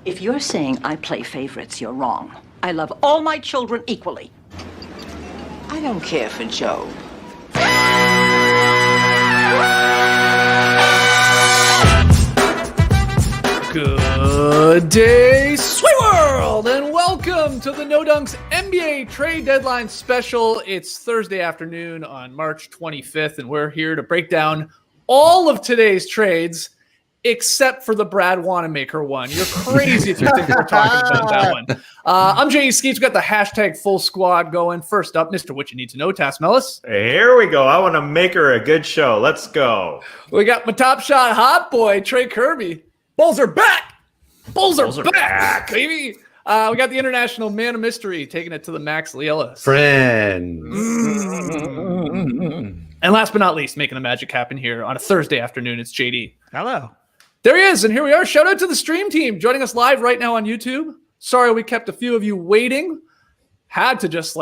If you're saying I play favorites, you're wrong. I love all my children equally. I don't care for Joe. Good day, sweet world, and welcome to the No Dunks NBA Trade Deadline Special. It's Thursday afternoon on March 25th, and we're here to break down all of today's trades, except for the Brad Wanamaker one. You're crazy if you think we're talking about that one. I'm J.E. Skeets. We got the hashtag full squad going. First up, Mr. What You Need to Know, Tas Mellis. Here we go. I want to make her a good show. Let's go. We got my top shot hot boy, Trey Kirby. Bulls are back. Bulls are back, baby. We got the international man of mystery taking it to the max, Leigh Ellis. Friends. And last but not least, making the magic happen here on a Thursday afternoon, it's JD. Hello. There he is, and here we are. Shout out to the stream team joining us live right now on YouTube. Sorry we kept a few of you waiting. Had to just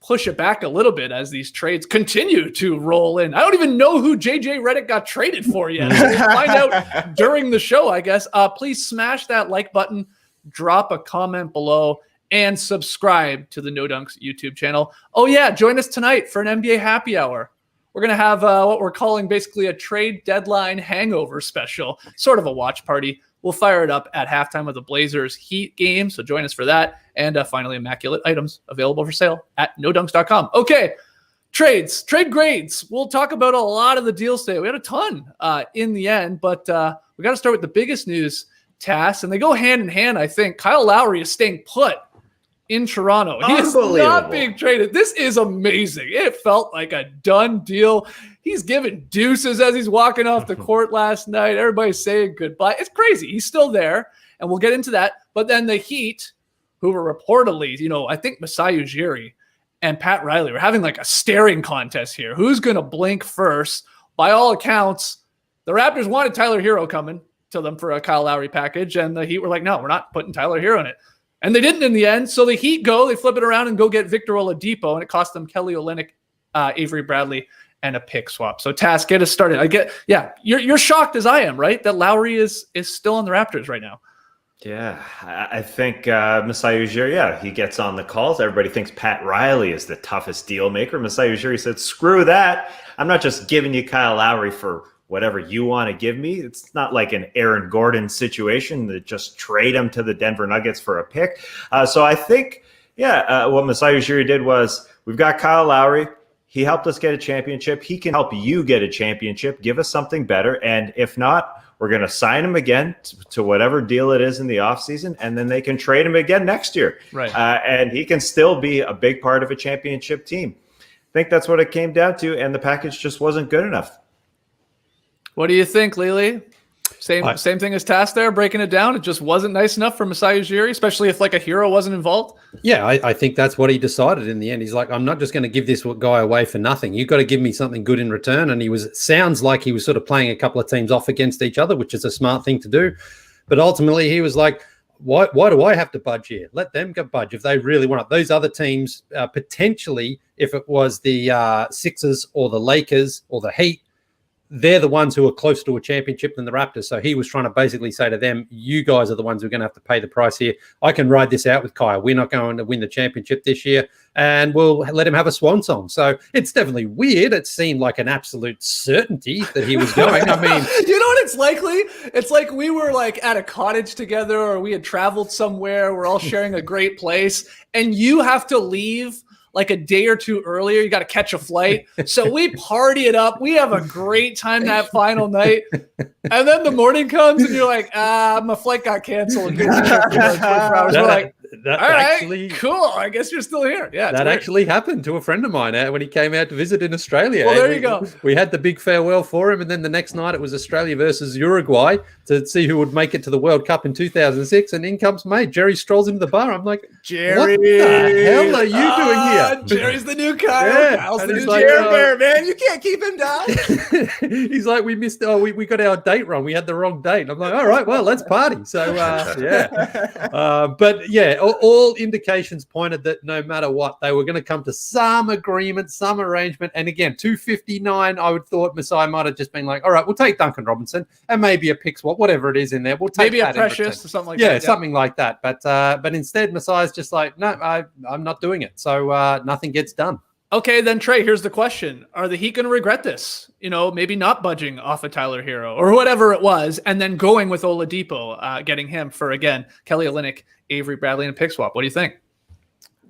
push it back a little bit as these trades continue to roll in. I don't even know who JJ Redick got traded for yet. So we'll find out during the show, I guess. Please smash that like button, drop a comment below, and subscribe to the No Dunks YouTube channel. Oh yeah, join us tonight for an NBA happy hour. We're going to have what we're calling basically a trade deadline hangover special, sort of a watch party. We'll fire it up at halftime of the Blazers Heat game, so join us for that. And finally, immaculate items available for sale at nodunks.com. Okay, trade grades. We'll talk about a lot of the deals today. We had a ton in the end, but we got to start with the biggest news, Tass, and they go hand in hand, I think. Kyle Lowry is staying put in Toronto. He is not being traded. This is amazing. It felt like a done deal. He's giving deuces as he's walking off the court last night. Everybody's saying goodbye. It's crazy. He's still there, and we'll get into that. But then the Heat, who were reportedly, I think Masai Ujiri and Pat Riley were having a staring contest here. Who's going to blink first? By all accounts, the Raptors wanted Tyler Hero coming to them for a Kyle Lowry package, and the Heat were like, no, we're not putting Tyler Hero in it. And they didn't in the end. So the Heat they flip it around and go get Victor Oladipo, and it cost them Kelly Olynyk, Avery Bradley, and a pick swap. So Tass, get us started. You're shocked as I am, right? That Lowry is still on the Raptors right now. Yeah, I think Masai Ujiri, he gets on the calls. Everybody thinks Pat Riley is the toughest deal maker. Masai Ujiri said, screw that. I'm not just giving you Kyle Lowry for whatever you want to give me. It's not like an Aaron Gordon situation that just trade him to the Denver Nuggets for a pick. So I think, what Masai Ujiri did was, we've got Kyle Lowry. He helped us get a championship. He can help you get a championship, give us something better. And if not, we're going to sign him again to whatever deal it is in the offseason, and then they can trade him again next year. Right. And he can still be a big part of a championship team. I think that's what it came down to, and the package just wasn't good enough. What do you think, Leigh? Same thing as Tass there, breaking it down. It just wasn't nice enough for Masai Ujiri, especially if a Hero wasn't involved. Yeah, I think that's what he decided in the end. He's like, I'm not just going to give this guy away for nothing. You've got to give me something good in return. And sounds like he was sort of playing a couple of teams off against each other, which is a smart thing to do. But ultimately, he was like, why do I have to budge here? Let them go budge if they really want it. Those other teams, potentially, if it was the Sixers or the Lakers or the Heat, they're the ones who are closer to a championship than the Raptors. So he was trying to basically say to them, you guys are the ones who are going to have to pay the price here. I can ride this out with Kyle. We're not going to win the championship this year, and we'll let him have a swan song. So it's definitely weird. It seemed like an absolute certainty that he was going. I mean, you know what it's likely? It's like we were at a cottage together, or we had traveled somewhere. We're all sharing a great place, and you have to leave a day or two earlier. You got to catch a flight. So we party it up. We have a great time that final night. And then the morning comes and you're like, my flight got canceled. We're like, all right, cool. I guess you're still here. Yeah, that actually happened to a friend of mine when he came out to visit in Australia. Well, there you go. We had the big farewell for him, and then the next night it was Australia versus Uruguay to see who would make it to the World Cup in 2006. And in comes mate. Jerry strolls into the bar. I'm like, Jerry, what the hell are you doing here? Jerry's the new Kyle. Yeah. Kyle's the new Jerry Bear, man. You can't keep him down. He's like, we missed. We got our date wrong. We had the wrong date. I'm like, all right, well, let's party. So but yeah. all indications pointed that no matter what, they were going to come to some agreement, some arrangement. And again, 259, I would thought Masai might have just been like, all right, we'll take Duncan Robinson and maybe a pick swap, whatever it is in there. We'll take maybe a that Precious or something like that. Yeah, something like that. But instead, Masai's just like, no, I'm not doing it. So nothing gets done. Okay, then Trey, here's the question. Are the Heat going to regret this? Maybe not budging off of Tyler Hero or whatever it was, and then going with Oladipo, getting him for, again, Kelly Olynyk, Avery Bradley, and a pick swap. What do you think?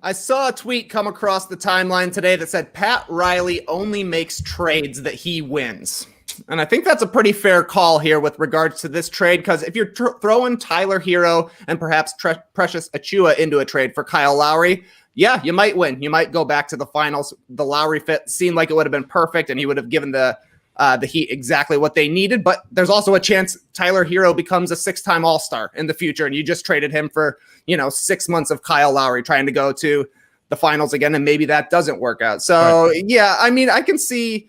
I saw a tweet come across the timeline today that said Pat Riley only makes trades that he wins. And I think that's a pretty fair call here with regards to this trade, because if you're throwing Tyler Hero and perhaps Precious Achiuwa into a trade for Kyle Lowry, yeah, you might win. You might go back to the finals. The Lowry fit seemed like it would have been perfect, and he would have given the Heat exactly what they needed. But there's also a chance Tyler Hero becomes a 6-time All-Star in the future, and you just traded him for 6 months of Kyle Lowry trying to go to the finals again, and maybe that doesn't work out. So yeah, I mean, I can see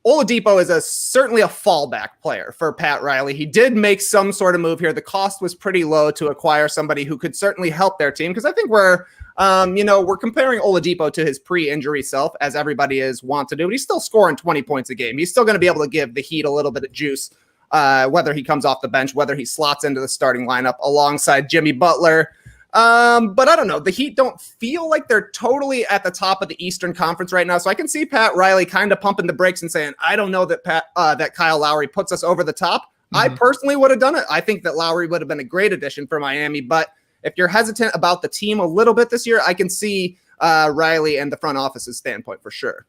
Oladipo is certainly a fallback player for Pat Riley. He did make some sort of move here. The cost was pretty low to acquire somebody who could certainly help their team, because I think we're comparing Oladipo to his pre-injury self, as everybody is want to do, but he's still scoring 20 points a game. He's still going to be able to give the Heat a little bit of juice, whether he comes off the bench, whether he slots into the starting lineup alongside Jimmy Butler. But I don't know. The Heat don't feel like they're totally at the top of the Eastern Conference right now. So I can see Pat Riley kind of pumping the brakes and saying, I don't know that that Kyle Lowry puts us over the top. Mm-hmm. I personally would have done it. I think that Lowry would have been a great addition for Miami, but if you're hesitant about the team a little bit this year, I can see Riley and the front office's standpoint for sure.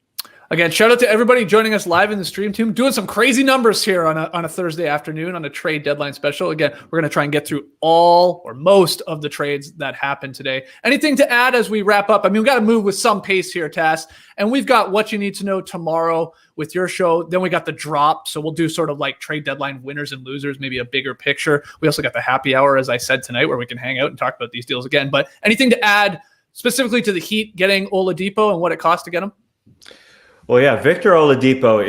Again, shout out to everybody joining us live in the stream team, doing some crazy numbers here on a Thursday afternoon on a trade deadline special. Again, we're going to try and get through all or most of the trades that happened today. Anything to add as we wrap up? I mean, we got to move with some pace here, Tass. And we've got what you need to know tomorrow with your show. Then we got the drop. So we'll do sort of like trade deadline winners and losers, maybe a bigger picture. We also got the happy hour, as I said tonight, where we can hang out and talk about these deals again. But anything to add specifically to the Heat getting Oladipo and what it costs to get him? Well, yeah, Victor Oladipo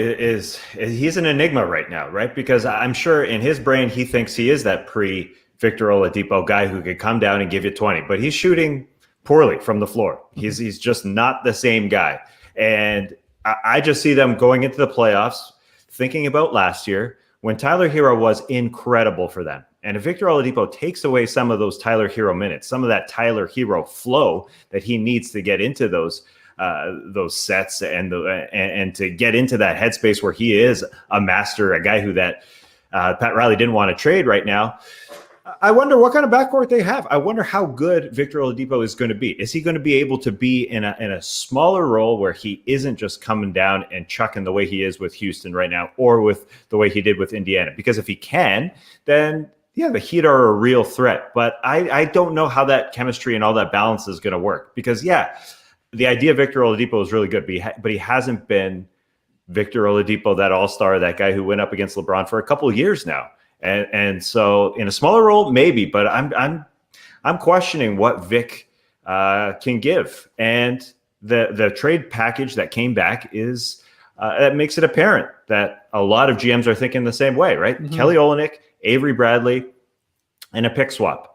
he's an enigma right now, right? Because I'm sure in his brain, he thinks he is that pre-Victor Oladipo guy who could come down and give you 20, but he's shooting poorly from the floor. He's just not the same guy. And I just see them going into the playoffs, thinking about last year when Tyler Hero was incredible for them. And if Victor Oladipo takes away some of those Tyler Hero minutes, some of that Tyler Hero flow that he needs to get into those sets and to get into that headspace where he is a master, a guy who that Pat Riley didn't want to trade right now. I wonder what kind of backcourt they have. I wonder how good Victor Oladipo is going to be. Is he going to be able to be in a smaller role where he isn't just coming down and chucking the way he is with Houston right now, or with the way he did with Indiana? Because if he can, then yeah, the Heat are a real threat. But I don't know how that chemistry and all that balance is going to work, because yeah, the idea of Victor Oladipo is really good, but he hasn't been Victor Oladipo, that all-star, that guy who went up against LeBron for a couple of years now. And so in a smaller role, maybe, but I'm questioning what Vic can give. And the trade package that came back is that makes it apparent that a lot of GMs are thinking the same way, right? Mm-hmm. Kelly Olynyk, Avery Bradley, and a pick swap.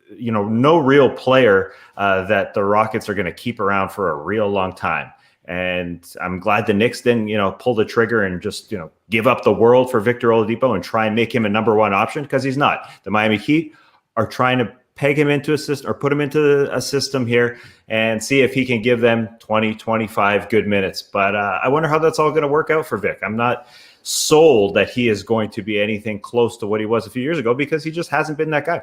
No real player that the Rockets are going to keep around for a real long time. And I'm glad the Knicks didn't, pull the trigger and just, give up the world for Victor Oladipo and try and make him a number one option, because he's not. The Miami Heat are trying to peg him into a system, or put him into a system here and see if he can give them 20, 25 good minutes. But I wonder how that's all going to work out for Vic. I'm not sold that he is going to be anything close to what he was a few years ago, because he just hasn't been that guy.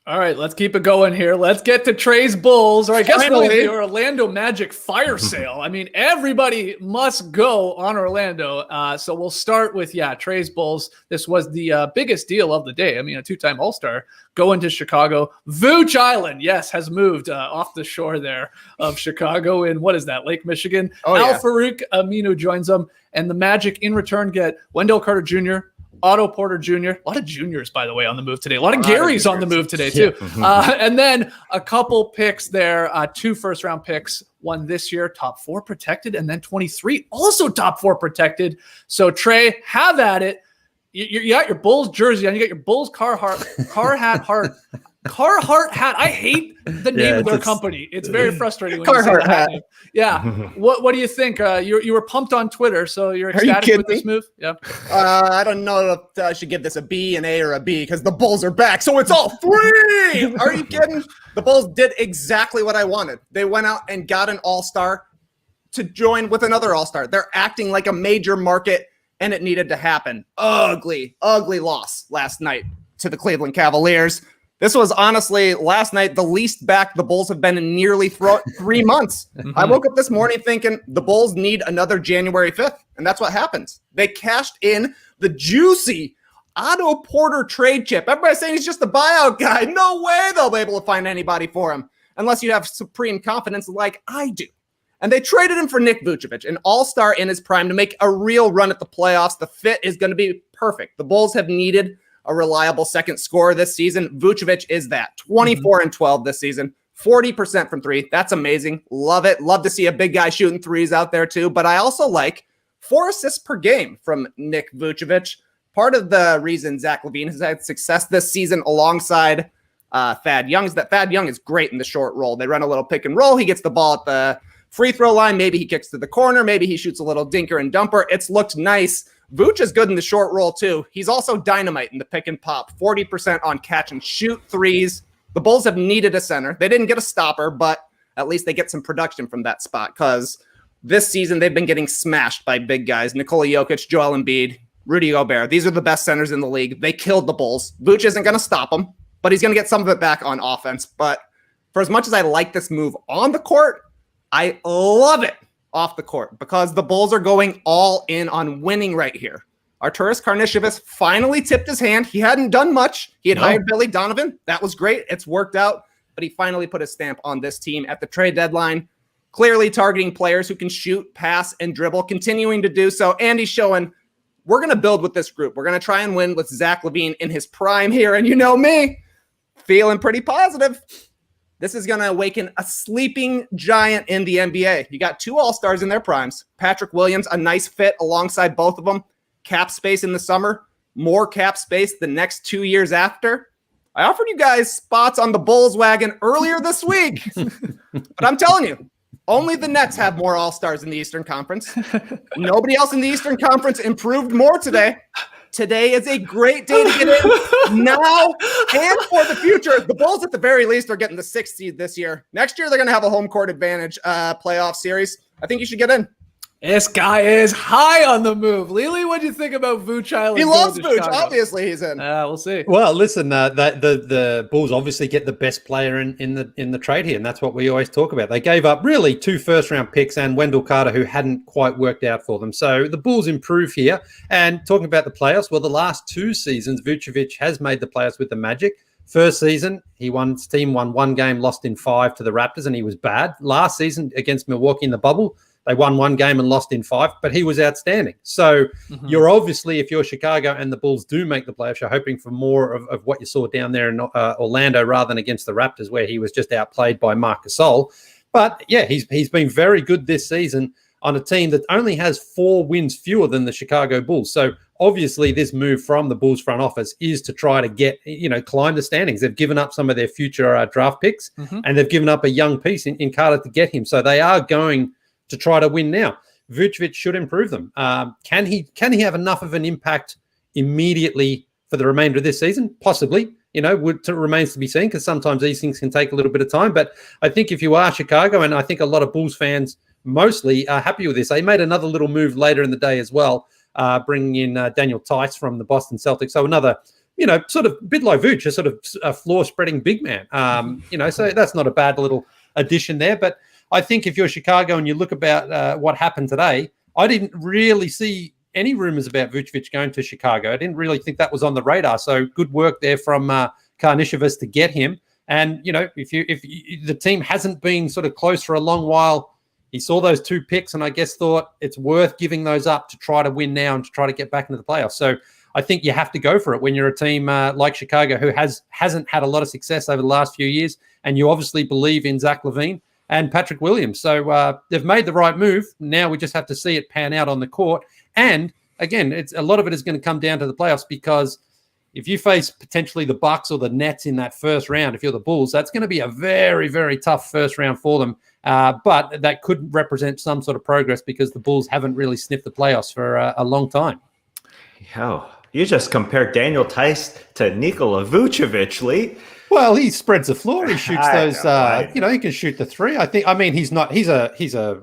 All right, let's keep it going here. Let's get to Trey's Bulls, or I guess really the Orlando Magic fire sale. I mean, everybody must go on Orlando. So we'll start with, Trey's Bulls. This was the biggest deal of the day. I mean, a two-time All-Star going to Chicago. Vooch Island, yes, has moved off the shore there of Chicago in, what is that, Lake Michigan? Al-Farouq Aminu joins them, and the Magic in return get Wendell Carter Jr., Otto Porter Jr., a lot of juniors, by the way, on the move today. A lot of Garys on the move today, too. And then a couple picks there, 2 first-round picks, one this year, top 4 protected, and then 23, also top 4 protected. So, Trey, have at it. You got your Bulls jersey on. You got your Bulls Carhartt heart. Carhartt hat. I hate the name of their company. It's very frustrating when Carhartt you say hat. that. Yeah. What do you think? You were pumped on Twitter, so you're Are you ecstatic with kidding this move? Yeah. I don't know if I should give this a B, an A, or a B because the Bulls are back. So it's all 3. Are you kidding? The Bulls did exactly what I wanted. They went out and got an all-star to join with another all-star. They're acting like a major market, and it needed to happen. Ugly loss last night to the Cleveland Cavaliers. This was honestly last night the least back the Bulls have been in nearly 3 months. I woke up this morning thinking the Bulls need another January 5th, and that's what happens. They cashed in the juicy Otto Porter trade chip. Everybody's saying he's just a buyout guy. No way they'll be able to find anybody for him unless you have supreme confidence like I do. And they traded him for Nik Vucevic, an all-star in his prime, to make a real run at the playoffs. The fit is going to be perfect. The Bulls have needed a reliable second scorer this season. Vucevic is that. 24 and 12 this season, 40% from 3. That's amazing. Love it. Love to see a big guy shooting 3s out there too. But I also like 4 assists per game from Nik Vucevic. Part of the reason Zach LaVine has had success this season alongside Thad Young is that Thad Young is great in the short roll. They run a little pick and roll. He gets the ball at the free throw line. Maybe he kicks to the corner. Maybe he shoots a little dinker and dumper. It's looked nice. Vooch is good in the short roll too. He's also dynamite in the pick and pop. 40% on catch and shoot 3s. The Bulls have needed a center. They didn't get a stopper, but at least they get some production from that spot because this season they've been getting smashed by big guys. Nikola Jokic, Joel Embiid, Rudy Gobert. These are the best centers in the league. They killed the Bulls. Vooch isn't going to stop them, but he's going to get some of it back on offense. But for as much as I like this move on the court, I love it off the court because the Bulls are going all in on winning right here. Arturas Karnisovas finally tipped his hand. He hadn't done much. He had hired Billy Donovan. That was great. It's worked out. But he finally put his stamp on this team at the trade deadline, clearly targeting players who can shoot, pass, and dribble, continuing to do so. And he's showing we're going to build with this group. We're going to try and win with Zach LaVine in his prime here. And you know me, feeling pretty positive. This is going to awaken a sleeping giant in the NBA. You got 2 all-stars in their primes. Patrick Williams, a nice fit alongside both of them. Cap space in the summer, more cap space the next 2 years after. I offered you guys spots on the Bulls wagon earlier this week, but I'm telling you, only the Nets have more all-stars in the Eastern Conference. Nobody else in the Eastern Conference improved more today. Today is a great day to get in now and for the future. The Bulls, at the very least, are getting the 6th seed this year. Next year, they're going to have a home court advantage playoff series. I think you should get in. This guy is high on the move. Leigh, what do you think about Vooch Island? He loves Vooch. Obviously, he's in. We'll see. Well, listen, the Bulls obviously get the best player in the trade here, and that's what we always talk about. They gave up really 2 first-round picks and Wendell Carter, who hadn't quite worked out for them. So the Bulls improve here. And talking about the playoffs, well, the last 2 seasons, Vucevic has made the playoffs with the Magic. First season, his team won 1 game, lost in 5 to the Raptors, and he was bad. Last season against Milwaukee in the bubble, they won 1 game and lost in 5, but he was outstanding. So you're obviously, if you're Chicago and the Bulls do make the playoffs, you're hoping for more of what you saw down there in Orlando rather than against the Raptors, where he was just outplayed by Marc Gasol. But yeah, he's been very good this season on a team that only has 4 wins fewer than the Chicago Bulls. So obviously this move from the Bulls front office is to try to get, climb the standings. They've given up some of their future draft picks and they've given up a young piece in Carter to get him. So they are going to try to win now. Vucevic should improve them. Can he have enough of an impact immediately for the remainder of this season? Possibly. Remains to be seen because sometimes these things can take a little bit of time. But I think if you are Chicago, and I think a lot of Bulls fans mostly are happy with this. They made another little move later in the day as well, bringing in Daniel Tice from the Boston Celtics. So another, sort of bit like Vooch, a sort of a floor-spreading big man. So that's not a bad little addition there. But I think if you're Chicago and you look about what happened today, I didn't really see any rumors about Vucevic going to Chicago. I didn't really think that was on the radar. So good work there from Karnisovas to get him. And, if the team hasn't been sort of close for a long while, he saw those 2 picks and I guess thought it's worth giving those up to try to win now and to try to get back into the playoffs. So I think you have to go for it when you're a team like Chicago who hasn't had a lot of success over the last few years. And you obviously believe in Zach LaVine and Patrick Williams. So they've made the right move. Now we just have to see it pan out on the court. And again, a lot of it is going to come down to the playoffs because if you face potentially the Bucks or the Nets in that first round, if you're the Bulls, that's going to be a very, very tough first round for them. But that could represent some sort of progress because the Bulls haven't really sniffed the playoffs for a long time. Yo, you just compared Daniel Tice to Nikola Vucevic, Leigh. Well, he spreads the floor. He shoots those. I know. He can shoot the three. I mean, he's a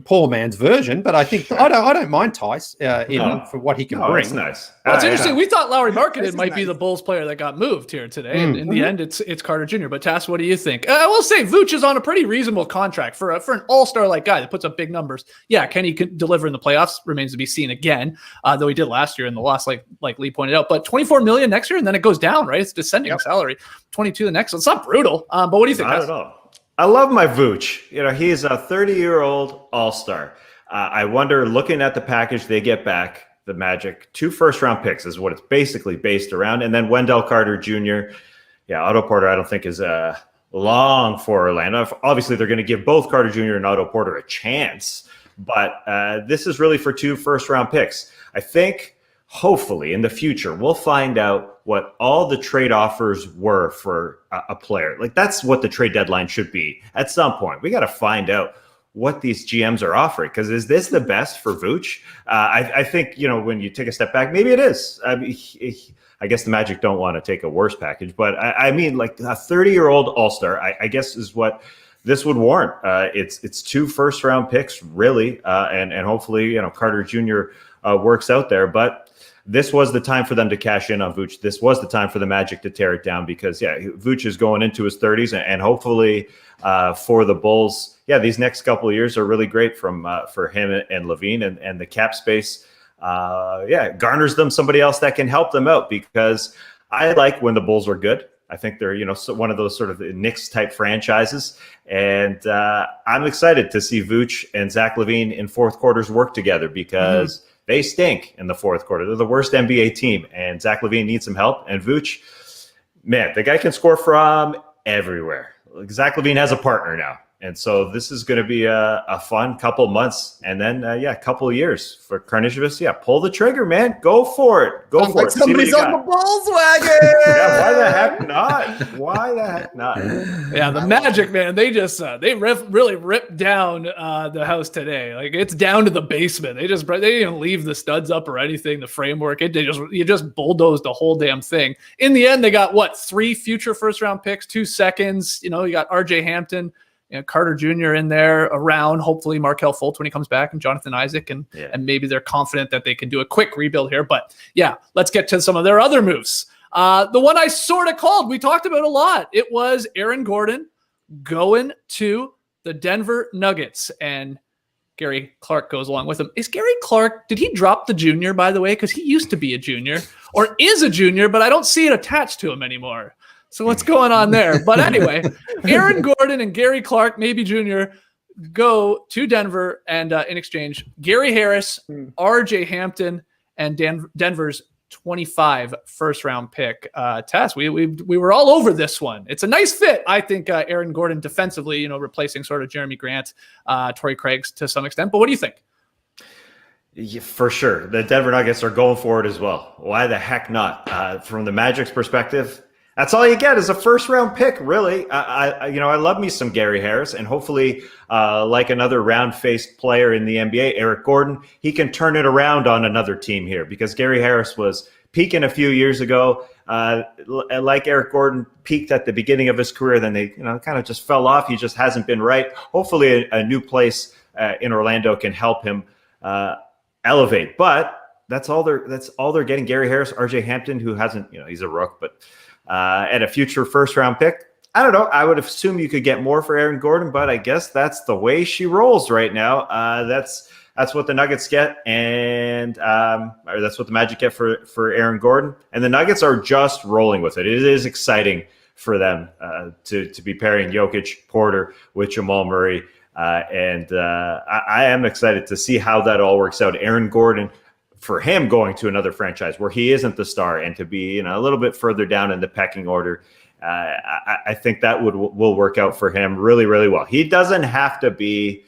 poor man's version. But I think I don't mind Tice for what he can bring. It's nice. Well, it's interesting. We thought Lowry Markkanen might be nice. the Bulls player that got moved here today. In the end, it's Carter Jr. But Tass, what do you think? I will say Vooch is on a pretty reasonable contract for an all-star like guy that puts up big numbers. Yeah, can he deliver in the playoffs? Remains to be seen again. Though he did last year in the loss, like Leigh pointed out. But $24 million next year, and then it goes down. Right, it's descending salary. 22 the next. It's not brutal. But what do you think? Not at all. I love my Vooch. He's a 30-year-old all-star. I wonder, looking at the package they get back, the Magic, 2 first-round picks is what it's basically based around. And then Wendell Carter Jr. Yeah, Otto Porter I don't think is long for Orlando. Obviously, they're going to give both Carter Jr. and Otto Porter a chance. But this is really for 2 first-round picks. I think, hopefully, in the future, we'll find out what all the trade offers were for a player. Like, that's what the trade deadline should be. At some point, we got to find out what these GMs are offering. Because is this the best for Vooch? I think, when you take a step back, maybe it is. I guess the Magic don't want to take a worse package. But I mean, like a 30-year-old all-star, I guess is what this would warrant. It's 2 first-round picks, really. And hopefully, Carter Jr. Works out there. But this was the time for them to cash in on Vooch. This was the time for the Magic to tear it down because, Vooch is going into his 30s, and hopefully for the Bulls, these next couple of years are really great for him and Levine, and the cap space, garners them somebody else that can help them out because I like when the Bulls are good. I think they're, one of those sort of Knicks type franchises. And I'm excited to see Vooch and Zach LaVine in fourth quarters work together because they stink in the fourth quarter. They're the worst NBA team, and Zach LaVine needs some help. And Vooch, man, the guy can score from everywhere. Zach LaVine has a partner now. And so this is going to be a fun couple months. And then, a couple of years for Karnisovas. Pull the trigger, man. Go for it. Go Sounds for like it. somebody's on the Bulls wagon. Why the heck not? Why the heck not? Yeah, the Magic, man, they just really ripped down the house today. Like, it's down to the basement. They didn't even leave the studs up or anything, the framework. You just bulldozed the whole damn thing. In the end, they got 3 future first round picks, 2 seconds. You got RJ Hampton, Carter Jr. in there around, hopefully Markelle Fultz when he comes back, and Jonathan Isaac, and maybe they're confident that they can do a quick rebuild here. But let's get to some of their other moves. The one I sort of called, we talked about a lot. It was Aaron Gordon going to the Denver Nuggets, and Gary Clark goes along with him. Is Gary Clark, did he drop the junior, by the way? Because he used to be a junior, or is a junior, but I don't see it attached to him anymore. So what's going on there? But anyway, Aaron Gordon and Gary Clark, maybe junior, go to Denver, and in exchange, Gary Harris, RJ Hampton, and Denver's 25 first-round pick. Tess, we were all over this one. It's a nice fit, I think. Aaron Gordon defensively, replacing sort of Jeremy Grant, Torrey Craig to some extent. But what do you think? Yeah, for sure, the Denver Nuggets are going for it as well. Why the heck not? From the Magic's perspective, that's all you get is a first-round pick, really. I love me some Gary Harris, and hopefully, like another round-faced player in the NBA, Eric Gordon, he can turn it around on another team here because Gary Harris was peaking a few years ago. Like Eric Gordon peaked at the beginning of his career, then they kind of just fell off. He just hasn't been right. Hopefully, a new place in Orlando can help him elevate. But that's all they're getting. Gary Harris, RJ Hampton, who hasn't, he's a rook, but. And a future first-round pick. I don't know. I would assume you could get more for Aaron Gordon, but I guess that's the way she rolls right now. That's what the Nuggets get, and or that's what the Magic get for Aaron Gordon. And the Nuggets are just rolling with it. It is exciting for them to be pairing Jokic, Porter with Jamal Murray, and I am excited to see how that all works out. Aaron Gordon, for him going to another franchise where he isn't the star and to be a little bit further down in the pecking order, I think that will work out for him really, really well. He doesn't have to be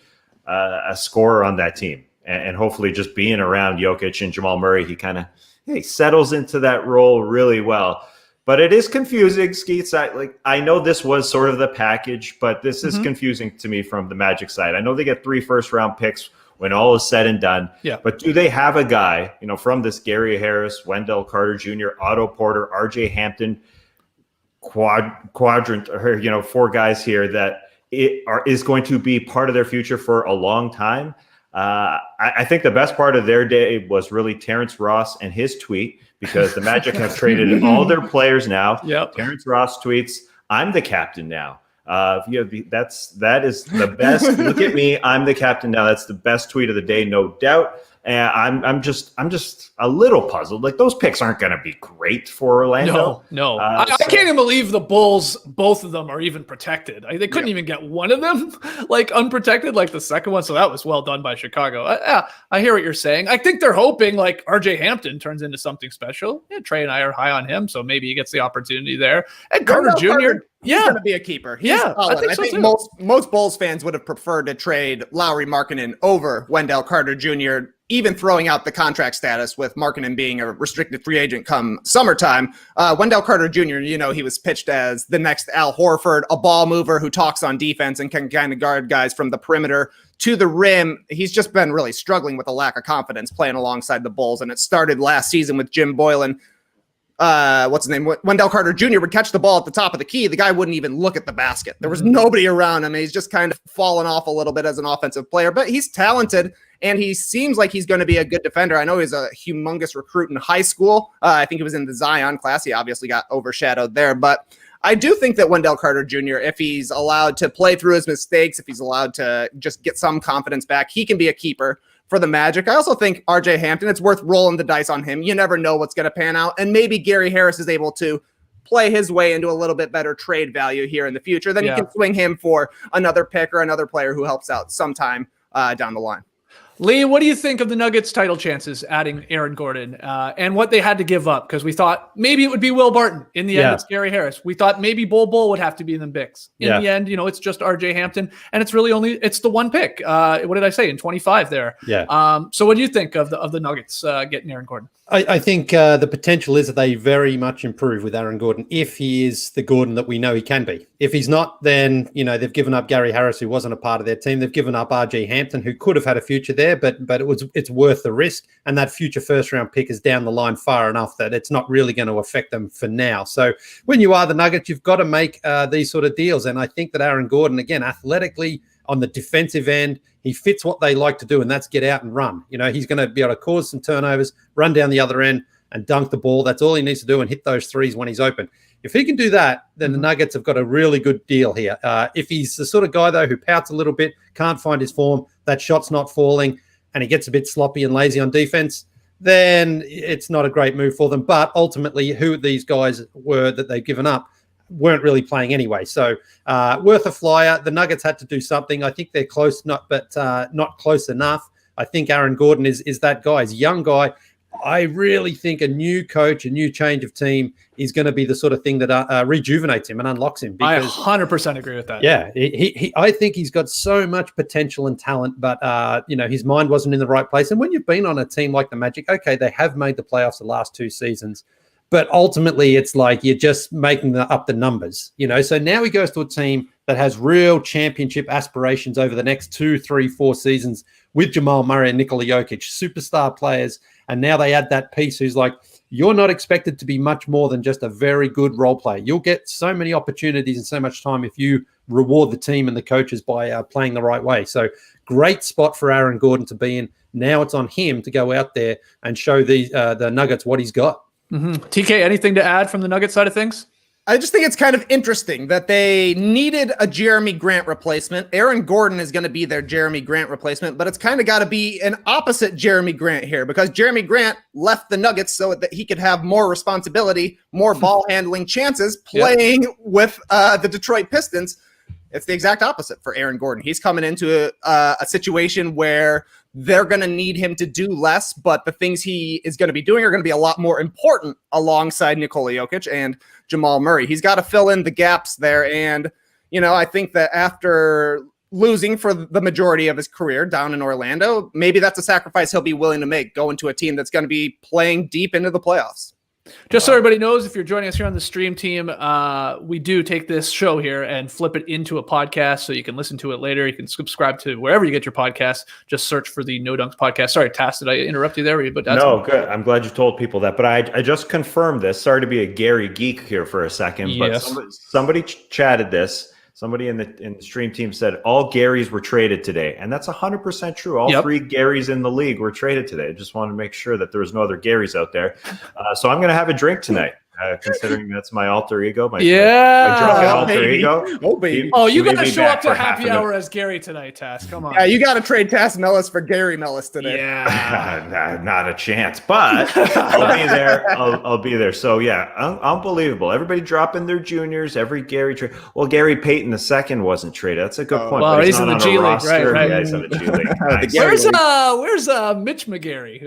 a scorer on that team, and hopefully just being around Jokic and Jamal Murray, he kind of he settles into that role really well. But it is confusing, Skeets. I know this was sort of the package, but this is confusing to me from the Magic side. I know they get 3 first-round picks when all is said and done. Yeah. But do they have a guy, from this Gary Harris, Wendell Carter Jr., Otto Porter, R.J. Hampton quadrant, or 4 guys here that is going to be part of their future for a long time? I think the best part of their day was really Terrence Ross and his tweet, because the Magic have traded all their players now. Yep. Terrence Ross tweets, "I'm the captain now." That is the best. Look at me, I'm the captain now. That's the best tweet of the day, no doubt. And I'm just a little puzzled. Like, those picks aren't going to be great for Orlando. No. I can't even believe the Bulls, both of them, are even protected. They couldn't even get one of them unprotected, like the second one. So that was well done by Chicago. I hear what you're saying. I think they're hoping RJ Hampton turns into something special. Yeah, Trey and I are high on him, so maybe he gets the opportunity there. And Carter Jr. He's going to be a keeper. He's solid. I think most Bulls fans would have preferred to trade Lowry Markkanen over Wendell Carter Jr., even throwing out the contract status with Markkanen being a restricted free agent come summertime. Wendell Carter Jr., he was pitched as the next Al Horford, a ball mover who talks on defense and can kind of guard guys from the perimeter to the rim. He's just been really struggling with a lack of confidence playing alongside the Bulls, and it started last season with Jim Boylan. What's his name? Wendell Carter Jr. would catch the ball at the top of the key. The guy wouldn't even look at the basket. There was nobody around him. He's just kind of fallen off a little bit as an offensive player, but he's talented and he seems like he's going to be a good defender. I know he's a humongous recruit in high school. I think he was in the Zion class. He obviously got overshadowed there, but I do think that Wendell Carter Jr., if he's allowed to play through his mistakes, if he's allowed to just get some confidence back, he can be a keeper for the Magic. I also think RJ Hampton, it's worth rolling the dice on him. You never know what's going to pan out. And maybe Gary Harris is able to play his way into a little bit better trade value here in the future. Then you can swing him for another pick or another player who helps out sometime down the line. Leigh, what do you think of the Nuggets' title chances adding Aaron Gordon and what they had to give up? Because we thought maybe it would be Will Barton. In the end, it's Gary Harris. We thought maybe Bol would have to be in the mix. In the end, it's just RJ Hampton, and it's really it's the one pick. What did I say in 25 there? Yeah. So what do you think of the Nuggets getting Aaron Gordon? I think the potential is that they very much improve with Aaron Gordon if he is the Gordon that we know he can be. If he's not, then they've given up Gary Harris, who wasn't a part of their team. They've given up RJ Hampton, who could have had a future there, but it's worth the risk. And that future first round pick is down the line far enough that it's not really going to affect them for now. So when you are the Nuggets, you've got to make these sort of deals. And I think that Aaron Gordon, again, athletically on the defensive end, he fits what they like to do, and that's get out and run. He's going to be able to cause some turnovers, run down the other end, and dunk the ball. That's all he needs to do, and hit those threes when he's open. If he can do that, then the Nuggets have got a really good deal here. If he's the sort of guy, though, who pouts a little bit, can't find his form, that shot's not falling, and he gets a bit sloppy and lazy on defense, then it's not a great move for them. But ultimately, who these guys were that they've given up weren't really playing anyway. So worth a flyer. The Nuggets had to do something. I think they're close, but not close enough. I think Aaron Gordon is that guy. He's a young guy. I really think a new coach, a new change of team is going to be the sort of thing that rejuvenates him and unlocks him. Because, I 100% agree with that. Yeah, I think he's got so much potential and talent, but his mind wasn't in the right place. And when you've been on a team like the Magic, okay, they have made the playoffs the last 2 seasons, but ultimately it's like you're just making up the numbers, So now he goes to a team that has real championship aspirations over the next 2, 3, 4 seasons with Jamal Murray and Nikola Jokic, superstar players. And now they add that piece who's like, you're not expected to be much more than just a very good role player. You'll get so many opportunities and so much time if you reward the team and the coaches by playing the right way. So great spot for Aaron Gordon to be in. Now it's on him to go out there and show the Nuggets what he's got. TK, anything to add from the Nuggets side of things? I just think it's kind of interesting that they needed a Jeremy Grant replacement. Aaron Gordon is going to be their Jeremy Grant replacement, but it's kind of got to be an opposite Jeremy Grant here because Jeremy Grant left the Nuggets so that he could have more responsibility, more ball handling chances playing with the Detroit Pistons. It's the exact opposite for Aaron Gordon. He's coming into a situation where they're going to need him to do less, but the things he is going to be doing are going to be a lot more important alongside Nikola Jokic and Jamal Murray. He's got to fill in the gaps there. And, I think that after losing for the majority of his career down in Orlando. Maybe that's a sacrifice he'll be willing to make, going to a team that's going to be playing deep into the playoffs. Just so everybody knows, if you're joining us here on the stream team, we do take this show here and flip it into a podcast so you can listen to it later. You can subscribe to wherever you get your podcast. Just search for the No Dunks podcast. Sorry, Tass, did I interrupt you there? No, good. I'm glad you told people that. But I just confirmed this. Sorry to be a Gary geek here for a second, yes. but somebody chatted this. Somebody in the stream team said all Garys were traded today, and that's 100% true. All three Garys in the league were traded today. I just wanted to make sure that there was no other Garys out there. So I'm going to have a drink tonight, considering that's my alter ego, my drunken alter ego. Oh, baby. You got to show up to happy hour as Gary tonight, Tass. Come on. Yeah, you got to trade Tass Mellis for Gary Mellis today. Yeah, not a chance, but I'll be there. I'll be there. So yeah, unbelievable. Everybody dropping their juniors. Every Gary trade. Well, Gary Payton II wasn't traded. That's a good point. Well, but he's in the G League, right? Yeah, he's in the G League. Nice. Where's Mitch McGarry?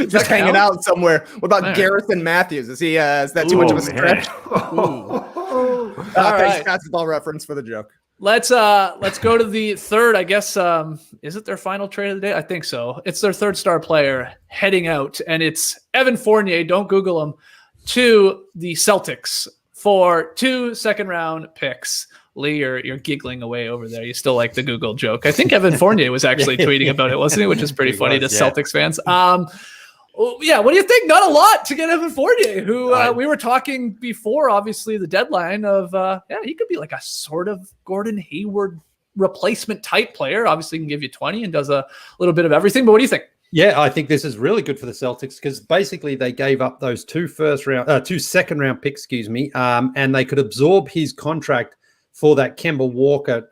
Just hanging out somewhere. What about Garrison Matthews? Is that too much of a stretch? Thanks, right. basketball reference for the joke. Let's go to the third. I guess is it their final trade of the day? I think so. It's their third star player heading out, and it's Evan Fournier. Don't Google him. To the Celtics for 2 second-round picks. Leigh, you're giggling away over there. You still like the Google joke. I think Evan Fournier was actually tweeting about it, wasn't he? Which is pretty funny to Celtics fans. Yeah, what do you think? Not a lot to get Evan Fournier, who we were talking before, obviously, the deadline of, he could be like a sort of Gordon Hayward replacement type player. Obviously, can give you 20 and does a little bit of everything. But what do you think? Yeah, I think this is really good for the Celtics because basically they gave up those 2 second round picks, and they could absorb his contract for that Kemba Walker,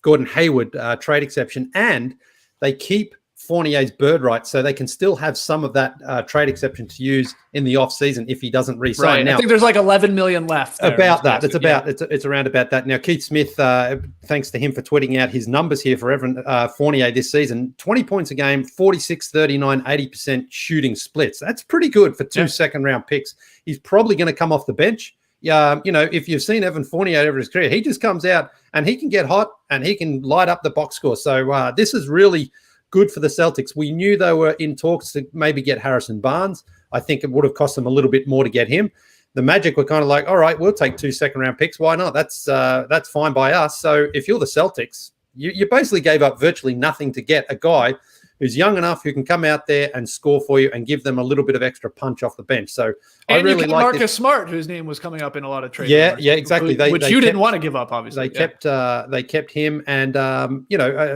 Gordon Hayward trade exception, and they keep Fournier's bird rights, so they can still have some of that trade exception to use in the off season if he doesn't re-sign. Right. Now, I think there's like 11 million left. It's around about that. Now, Keith Smith, thanks to him for tweeting out his numbers here for Evan Fournier this season: 20 points a game, 46, 39, 80% shooting splits. That's pretty good for 2 second round picks. He's probably going to come off the bench. If you've seen Evan Fournier over his career, he just comes out and he can get hot and he can light up the box score. So this is really good for the Celtics. We knew they were in talks to maybe get Harrison Barnes. I think it would have cost them a little bit more to get him. The Magic were kind of like, all right, we'll take 2 second round picks. Why not? That's fine by us. So if you're the Celtics, you basically gave up virtually nothing to get a guy who's young enough who can come out there and score for you and give them a little bit of extra punch off the bench. So I really like Marcus Smart, whose name was coming up in a lot of trades. Yeah, exactly. Which you didn't want to give up, obviously. They kept him, and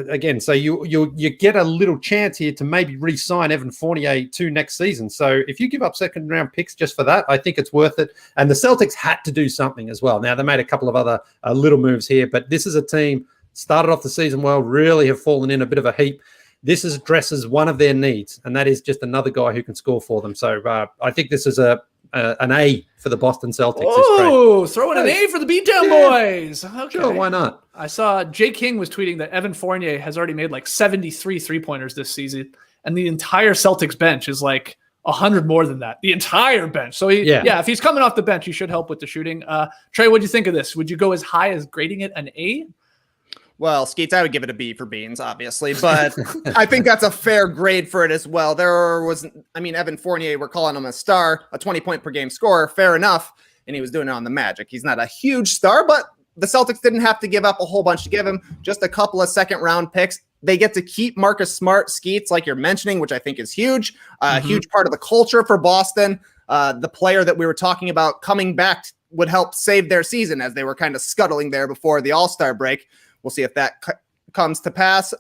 again, so you get a little chance here to maybe re-sign Evan Fournier to next season. So if you give up second round picks just for that, I think it's worth it. And the Celtics had to do something as well. Now they made a couple of other little moves here, but this is a team started off the season well, really have fallen in a bit of a heap. This addresses one of their needs, and that is just another guy who can score for them. So I think this is an A for the Boston Celtics. Oh, throwing an A for the Beatdown Boys. Okay. Sure, why not? I saw Jay King was tweeting that Evan Fournier has already made like 73 three-pointers this season, and the entire Celtics bench is like 100 more than that. The entire bench. So, if he's coming off the bench, he should help with the shooting. Trey, what do you think of this? Would you go as high as grading it an A? Well, Skeets, I would give it a B for beans, obviously, but I think that's a fair grade for it as well. Evan Fournier, we're calling him a star, a 20-point per game scorer, fair enough, and he was doing it on the Magic. He's not a huge star, but the Celtics didn't have to give up a whole bunch to give him, just a couple of second-round picks. They get to keep Marcus Smart, Skeets, like you're mentioning, which I think is huge, a huge part of the culture for Boston. The player that we were talking about coming back would help save their season as they were kind of scuttling there before the All-Star break. We'll see if that comes to pass.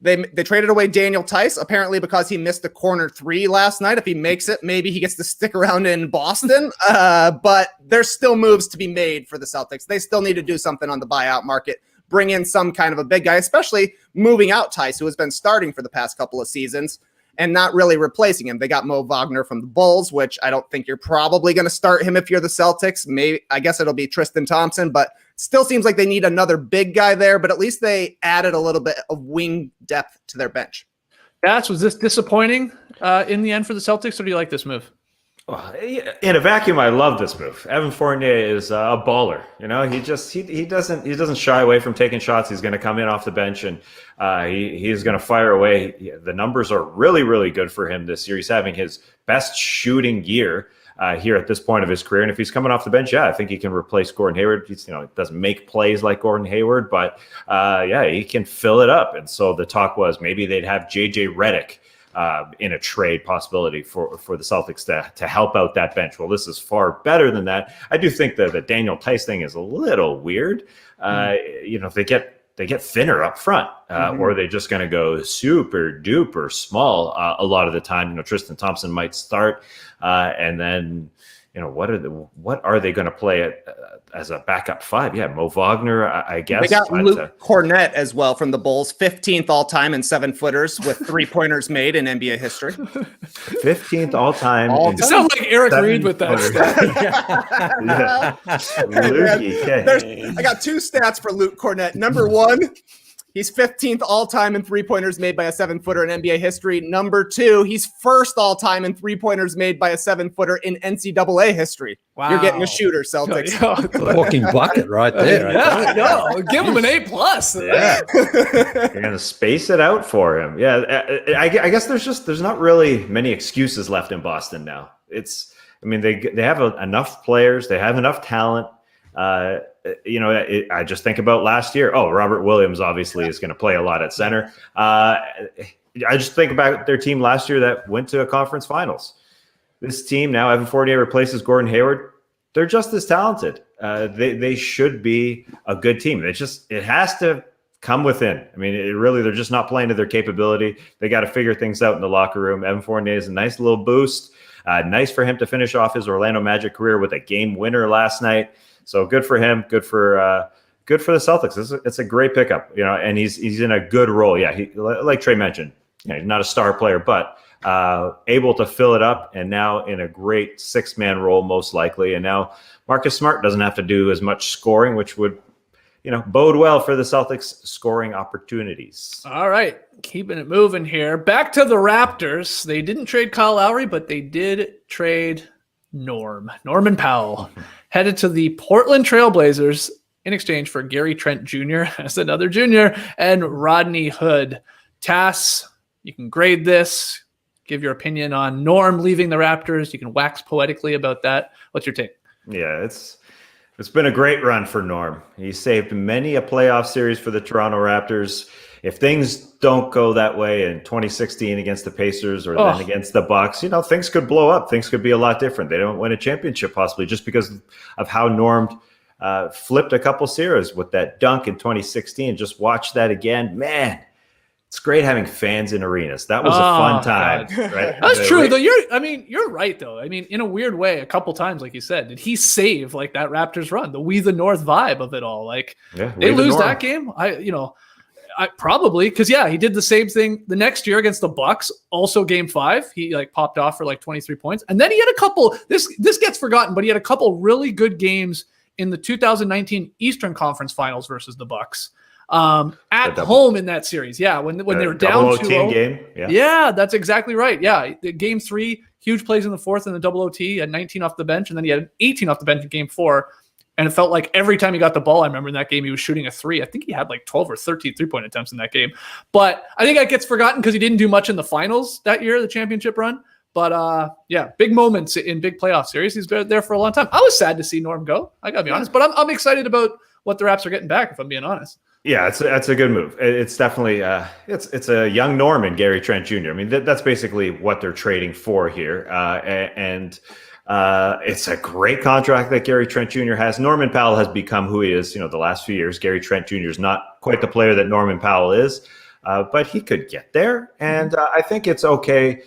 They traded away Daniel Tice, apparently because he missed the corner 3 last night. If he makes it, maybe he gets to stick around in Boston. But there's still moves to be made for the Celtics. They still need to do something on the buyout market, bring in some kind of a big guy, especially moving out Tice, who has been starting for the past couple of seasons, and not really replacing him. They got Mo Wagner from the Bulls, which I don't think you're probably going to start him if you're the Celtics. Maybe, I guess it'll be Tristan Thompson, but still seems like they need another big guy there, but at least they added a little bit of wing depth to their bench. Was this disappointing in the end for the Celtics, or do you like this move? In a vacuum, I love this move. Evan Fournier is a baller. You know, he doesn't shy away from taking shots. He's going to come in off the bench and he's going to fire away. The numbers are really, really good for him this year. He's having his best shooting year here at this point of his career. And if he's coming off the bench, I think he can replace Gordon Hayward. He doesn't make plays like Gordon Hayward, but he can fill it up. And so the talk was maybe they'd have JJ Redick in a trade possibility for the Celtics to help out that bench. Well, this is far better than that. I do think that the Daniel Tice thing is a little weird. If they get thinner up front, or they're just going to go super duper small a lot of the time. Tristan Thompson might start, and then what are they going to play as a backup five? Yeah, Mo Wagner, I guess. They got Luke Cornett as well from the Bulls, 15th all time in 7-footers with 3-pointers made in NBA history. 15th all time. It sounds like Eric Reed with that stat. I got 2 stats for Luke Cornett. Number 1, he's 15th all-time in 3-pointers made by a 7-footer in NBA history. Number 2, he's first all-time in 3-pointers made by a 7-footer in NCAA history. Wow. You're getting a shooter, Celtics. Walking bucket right there. Give him an A+. Yeah. You're going to space it out for him. Yeah, I guess there's not really many excuses left in Boston now. They have enough players. They have enough talent. I just think about last year. Oh, Robert Williams obviously is going to play a lot at center. I just think about their team last year that went to a conference finals. This team now, Evan Fournier replaces Gordon Hayward. They're just as talented. They should be a good team. It has to come within. They're just not playing to their capability. They got to figure things out in the locker room. Evan Fournier is a nice little boost. Nice for him to finish off his Orlando Magic career with a game winner last night. So good for him. Good for the Celtics. It's a great pickup, and he's in a good role. Yeah, he, like Trey mentioned, he's not a star player, but able to fill it up, and now in a great 6-man role most likely. And now Marcus Smart doesn't have to do as much scoring, which would bode well for the Celtics scoring opportunities. All right, keeping it moving here. Back to the Raptors. They didn't trade Kyle Lowry, but they did trade Norman Powell. Headed to the Portland Trailblazers in exchange for Gary Trent Jr. as another junior and Rodney Hood. Tass, you can grade this, give your opinion on Norm leaving the Raptors. You can wax poetically about that. What's your take? Yeah, it's been a great run for Norm. He saved many a playoff series for the Toronto Raptors. If things don't go that way in 2016 against the Pacers or then against the Bucks, things could blow up. Things could be a lot different. They don't win a championship possibly just because of how Norm flipped a couple series with that dunk in 2016. Just watch that again. Man, it's great having fans in arenas. That was a fun time. Right? That's true, though. You're right, though. In a weird way, a couple times, like you said, did he save like that Raptors run, the We the North vibe of it all? They lose that game. I probably because he did the same thing the next year against the Bucks. Also, Game 5, he popped off for 23 points, and then he had a couple. This gets forgotten, but he had a couple really good games in the 2019 Eastern Conference Finals versus the Bucks at home in that series. Yeah, when they were down 2-0 game. Yeah, that's exactly right. Yeah, Game 3, huge plays in the fourth in the double OT, had 19 off the bench, and then he had 18 off the bench in Game 4. And it felt like every time he got the ball, I remember in that game, he was shooting a 3. I think he had 12 or 13 3-point attempts in that game. But I think that gets forgotten because he didn't do much in the finals that year, the championship run. But big moments in big playoff series. He's been there for a long time. I was sad to see Norm go. I got to be honest. But I'm excited about what the Raps are getting back, if I'm being honest. Yeah, that's a good move. It's definitely it's a young Norm and Gary Trent Jr. That's basically what they're trading for here. It's a great contract that Gary Trent Jr. has. Norman Powell has become who he is, the last few years. Gary Trent Jr. is not quite the player that Norman Powell is, but he could get there. And I think it's okay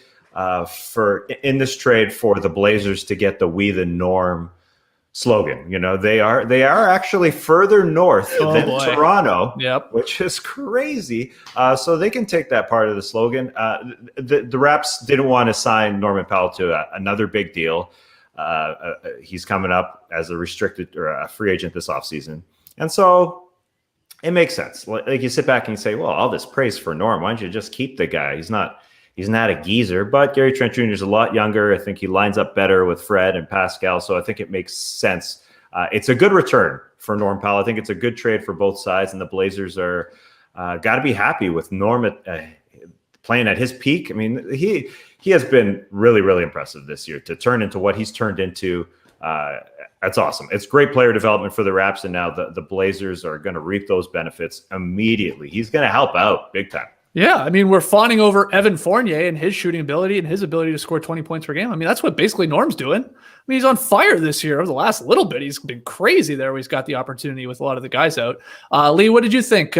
in this trade for the Blazers to get the We the Norm slogan. They are actually further north than Toronto, which is crazy. So they can take that part of the slogan. The Raps didn't want to sign Norman Powell to another big deal. He's coming up as a restricted or a free agent this offseason. And so it makes sense. Like you sit back and you say, well, all this praise for Norm, why don't you just keep the guy? He's not He's not a geezer, but Gary Trent Jr. is a lot younger. I think he lines up better with Fred and Pascal, so I think it makes sense. It's a good return for Norm Powell. I think it's a good trade for both sides, and the Blazers are got to be happy with Norm playing at his peak. I mean, he has been really, really impressive this year to turn into what he's turned into. That's awesome. It's great player development for the Raps, and now the Blazers are going to reap those benefits immediately. He's going to help out big time. Yeah, I mean, we're fawning over Evan Fournier and his shooting ability and his ability to score 20 points per game. I mean, that's what basically Norm's doing. I mean, he's on fire this year. Over the last little bit, he's been crazy there where he's got the opportunity with a lot of the guys out. Leigh, what did you think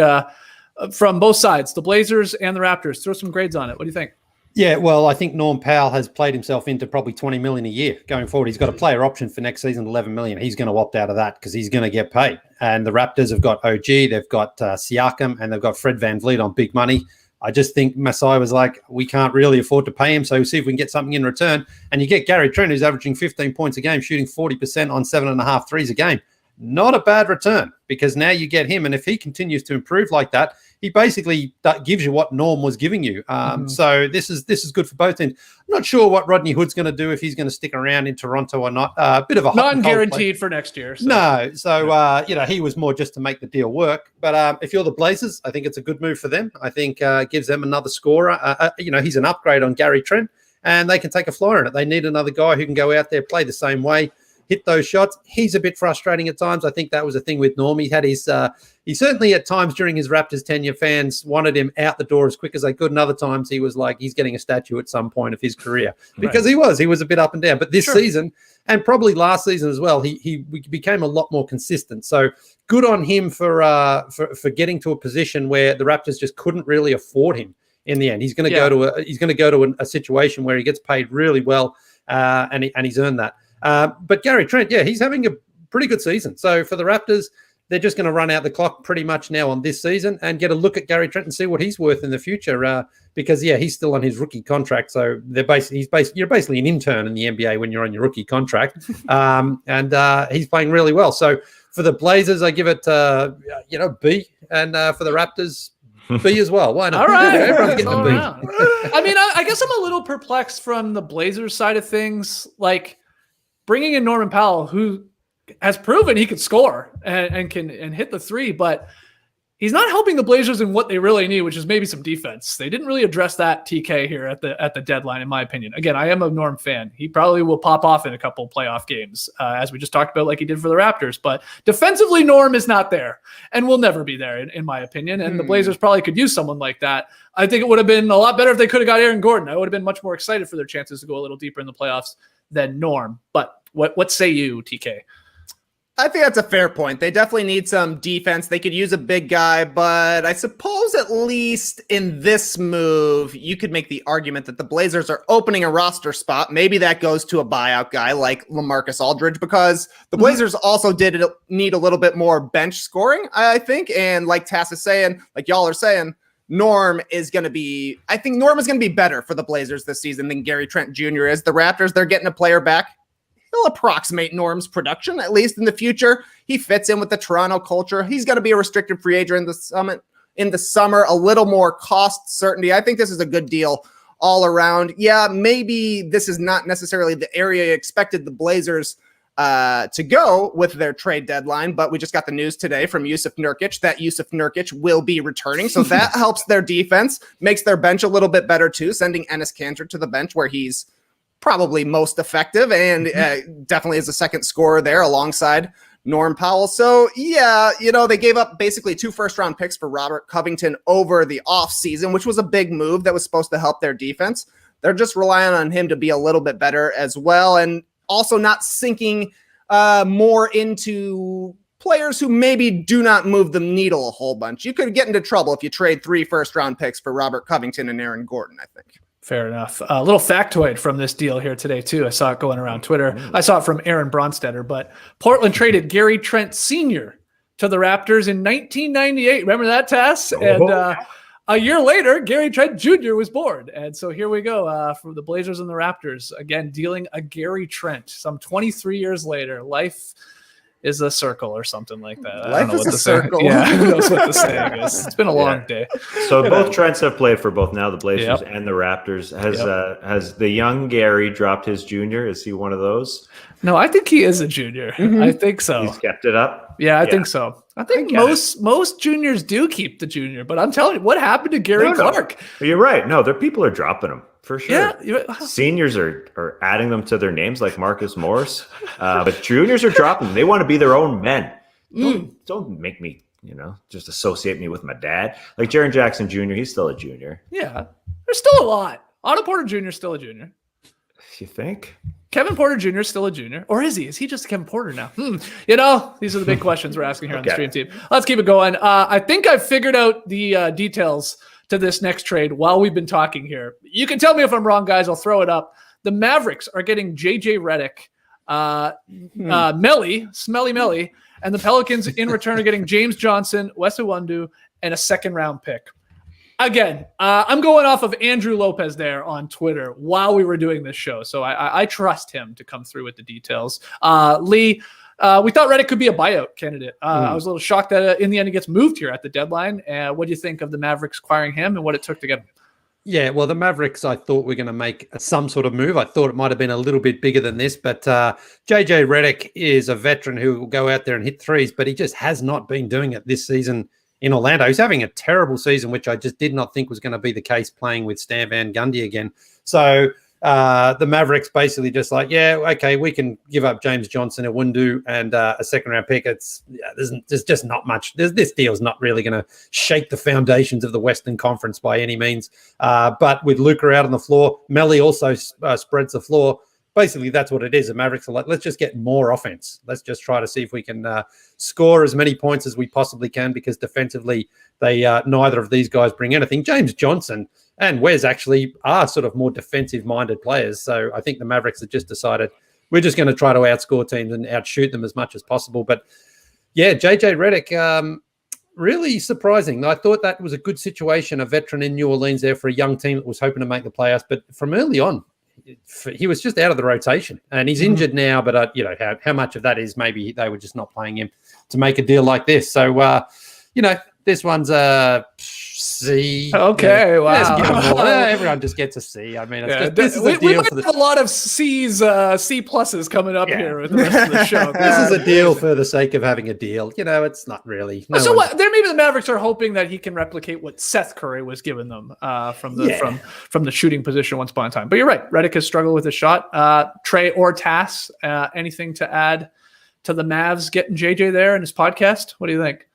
from both sides, the Blazers and the Raptors? Throw some grades on it. What do you think? Yeah, well, I think Norm Powell has played himself into probably $20 million a year going forward. He's got a player option for next season, $11 million. He's going to opt out of that because he's going to get paid. And the Raptors have got OG, they've got Siakam, and they've got Fred VanVleet on big money. I just think Masai was like, we can't really afford to pay him, so we'll see if we can get something in return. And you get Gary Trent, who's averaging 15 points a game, shooting 40% on 7.5 threes a game. Not a bad return because now you get him. And if he continues to improve like that, he basically gives you what Norm was giving you. So this is good for both ends. I'm not sure what Rodney Hood's going to do, if he's going to stick around in Toronto or not. A bit of a hot non-guaranteed for next year. So. No, so he was more just to make the deal work. But if you're the Blazers, I think it's a good move for them. I think gives them another scorer. He's an upgrade on Gary Trent, and they can take a flyer on it. They need another guy who can go out there, play the same way, hit those shots. He's a bit frustrating at times. I think that was a thing with Norm. He had his, he certainly at times during his Raptors tenure, fans wanted him out the door as quick as they could. And other times he was like, he's getting a statue at some point of his career because he was a bit up and down. But this season, and probably last season as well, he became a lot more consistent. So good on him for getting to a position where the Raptors just couldn't really afford him in the end. He's going to go to a situation where he gets paid really well, and he's earned that. But Gary Trent, he's having a pretty good season. So for the Raptors, they're just going to run out the clock pretty much now on this season and get a look at Gary Trent and see what he's worth in the future. Because he's still on his rookie contract. So you're basically an intern in the NBA when you're on your rookie contract. And he's playing really well. So for the Blazers, I give it B, and for the Raptors, B as well. Why not? All right. Everyone's getting a B. I mean, I guess I'm a little perplexed from the Blazers side of things. Like, bringing in Norman Powell, who has proven he could score and can hit the three, but he's not helping the Blazers in what they really need, which is maybe some defense. They didn't really address that, TK, here at the deadline, in my opinion. Again, I am a Norm fan. He probably will pop off in a couple of playoff games, as we just talked about, like he did for the Raptors. But defensively, Norm is not there and will never be there, in my opinion. And the Blazers probably could use someone like that. I think it would have been a lot better if they could have got Aaron Gordon. I would have been much more excited for their chances to go a little deeper in the playoffs than Norm. But what say you, TK? I think that's a fair point. They definitely need some defense. They could use a big guy, but I suppose at least in this move, you could make the argument that the Blazers are opening a roster spot. Maybe that goes to a buyout guy like LaMarcus Aldridge, because the Blazers also did need a little bit more bench scoring, I think. And like Tass is saying, like y'all are saying, Norm is going to be better for the Blazers this season than Gary Trent Jr. is. The Raptors, they're getting a player back. He'll approximate Norm's production, at least in the future. He fits in with the Toronto culture. He's going to be a restricted free agent in the summer, a little more cost certainty. I think this is a good deal all around. Yeah, maybe this is not necessarily the area you expected the Blazers to go with their trade deadline, but we just got the news today from Jusuf Nurkic that Jusuf Nurkic will be returning. So that helps their defense, makes their bench a little bit better too, sending Enes Kanter to the bench where he's probably most effective and definitely is a second scorer there alongside Norm Powell. So yeah, they gave up basically 2 first-round picks for Robert Covington over the offseason, which was a big move that was supposed to help their defense. They're just relying on him to be a little bit better as well, and also not sinking more into players who maybe do not move the needle a whole bunch. You could get into trouble if you trade 3 first-round picks for Robert Covington and Aaron Gordon, I think. Fair enough. A little factoid from this deal here today, too. I saw it going around Twitter. I saw it from Aaron Bronstetter, but Portland traded Gary Trent Sr. to the Raptors in 1998. Remember that, Tass? And a year later, Gary Trent Jr. was born. And so here we go for the Blazers and the Raptors, again, dealing a Gary Trent some 23 years later. Life is a circle or something like that. I Life don't know is what a the saying- circle. Yeah, who knows what the saying is. It's been a long day. So both Trents have played for both now the Blazers Yep. and the Raptors. Has the young Gary dropped his junior? Is he one of those? No, I think he is a junior. I think so. He's kept it up. Yeah, I think so. I think most juniors do keep the junior, but I'm telling you, what happened to Gary Clark? You're right. No, people are dropping him for sure. Yeah, Seniors are adding them to their names like Marcus Morris, but juniors are dropping them. They want to be their own men. Don't make me, just associate me with my dad. Like Jaren Jackson Jr., he's still a junior. Yeah, there's still a lot. Otto Porter Jr. is still a junior. You think? Kevin Porter Jr. is still a junior, or is he? Is he just Kevin Porter now? These are the big questions we're asking here on the stream team. Let's keep it going. I think I've figured out the details to this next trade while we've been talking here. You can tell me if I'm wrong, guys. I'll throw it up. The Mavericks are getting JJ Redick, Smelly Melly, and the Pelicans in return are getting James Johnson, Wes Iwundu, and a second-round pick. Again, I'm going off of Andrew Lopez there on Twitter while we were doing this show, so I trust him to come through with the details. Leigh, we thought Redick could be a buyout candidate. I was a little shocked that in the end he gets moved here at the deadline. What do you think of the Mavericks acquiring him and what it took to get him? Yeah, well, the Mavericks, I thought were going to make some sort of move. I thought it might have been a little bit bigger than this, but JJ Redick is a veteran who will go out there and hit threes, but he just has not been doing it this season in Orlando. He's having a terrible season, which I just did not think was going to be the case playing with Stan Van Gundy again. So the Mavericks basically just like, okay, we can give up James Johnson, Iwundu, and a second-round pick. There's just not much. This deal's not really going to shake the foundations of the Western Conference by any means. But with Luka out on the floor, Melly also spreads the floor. Basically, that's what it is. The Mavericks are like, let's just get more offense. Let's just try to see if we can score as many points as we possibly can, because defensively, they neither of these guys bring anything. James Johnson and Wes actually are sort of more defensive-minded players. So I think the Mavericks have just decided we're just going to try to outscore teams and outshoot them as much as possible. But, yeah, JJ Redick, really surprising. I thought that was a good situation, a veteran in New Orleans there for a young team that was hoping to make the playoffs. But from early on, he was just out of the rotation, and he's injured now. But how much of that is maybe they were just not playing him to make a deal like this. So this one's a C. Okay, wow. Everyone just gets a C. I mean, this is a deal. We might have a lot of C's, C pluses coming up here with the rest of the show. This is a deal for the sake of having a deal. It's not really. What? There, maybe the Mavericks are hoping that he can replicate what Seth Curry was giving them from the shooting position once upon a time. But you're right. Redick has struggled with his shot. Trey or Tass, anything to add to the Mavs getting JJ there in his podcast? What do you think?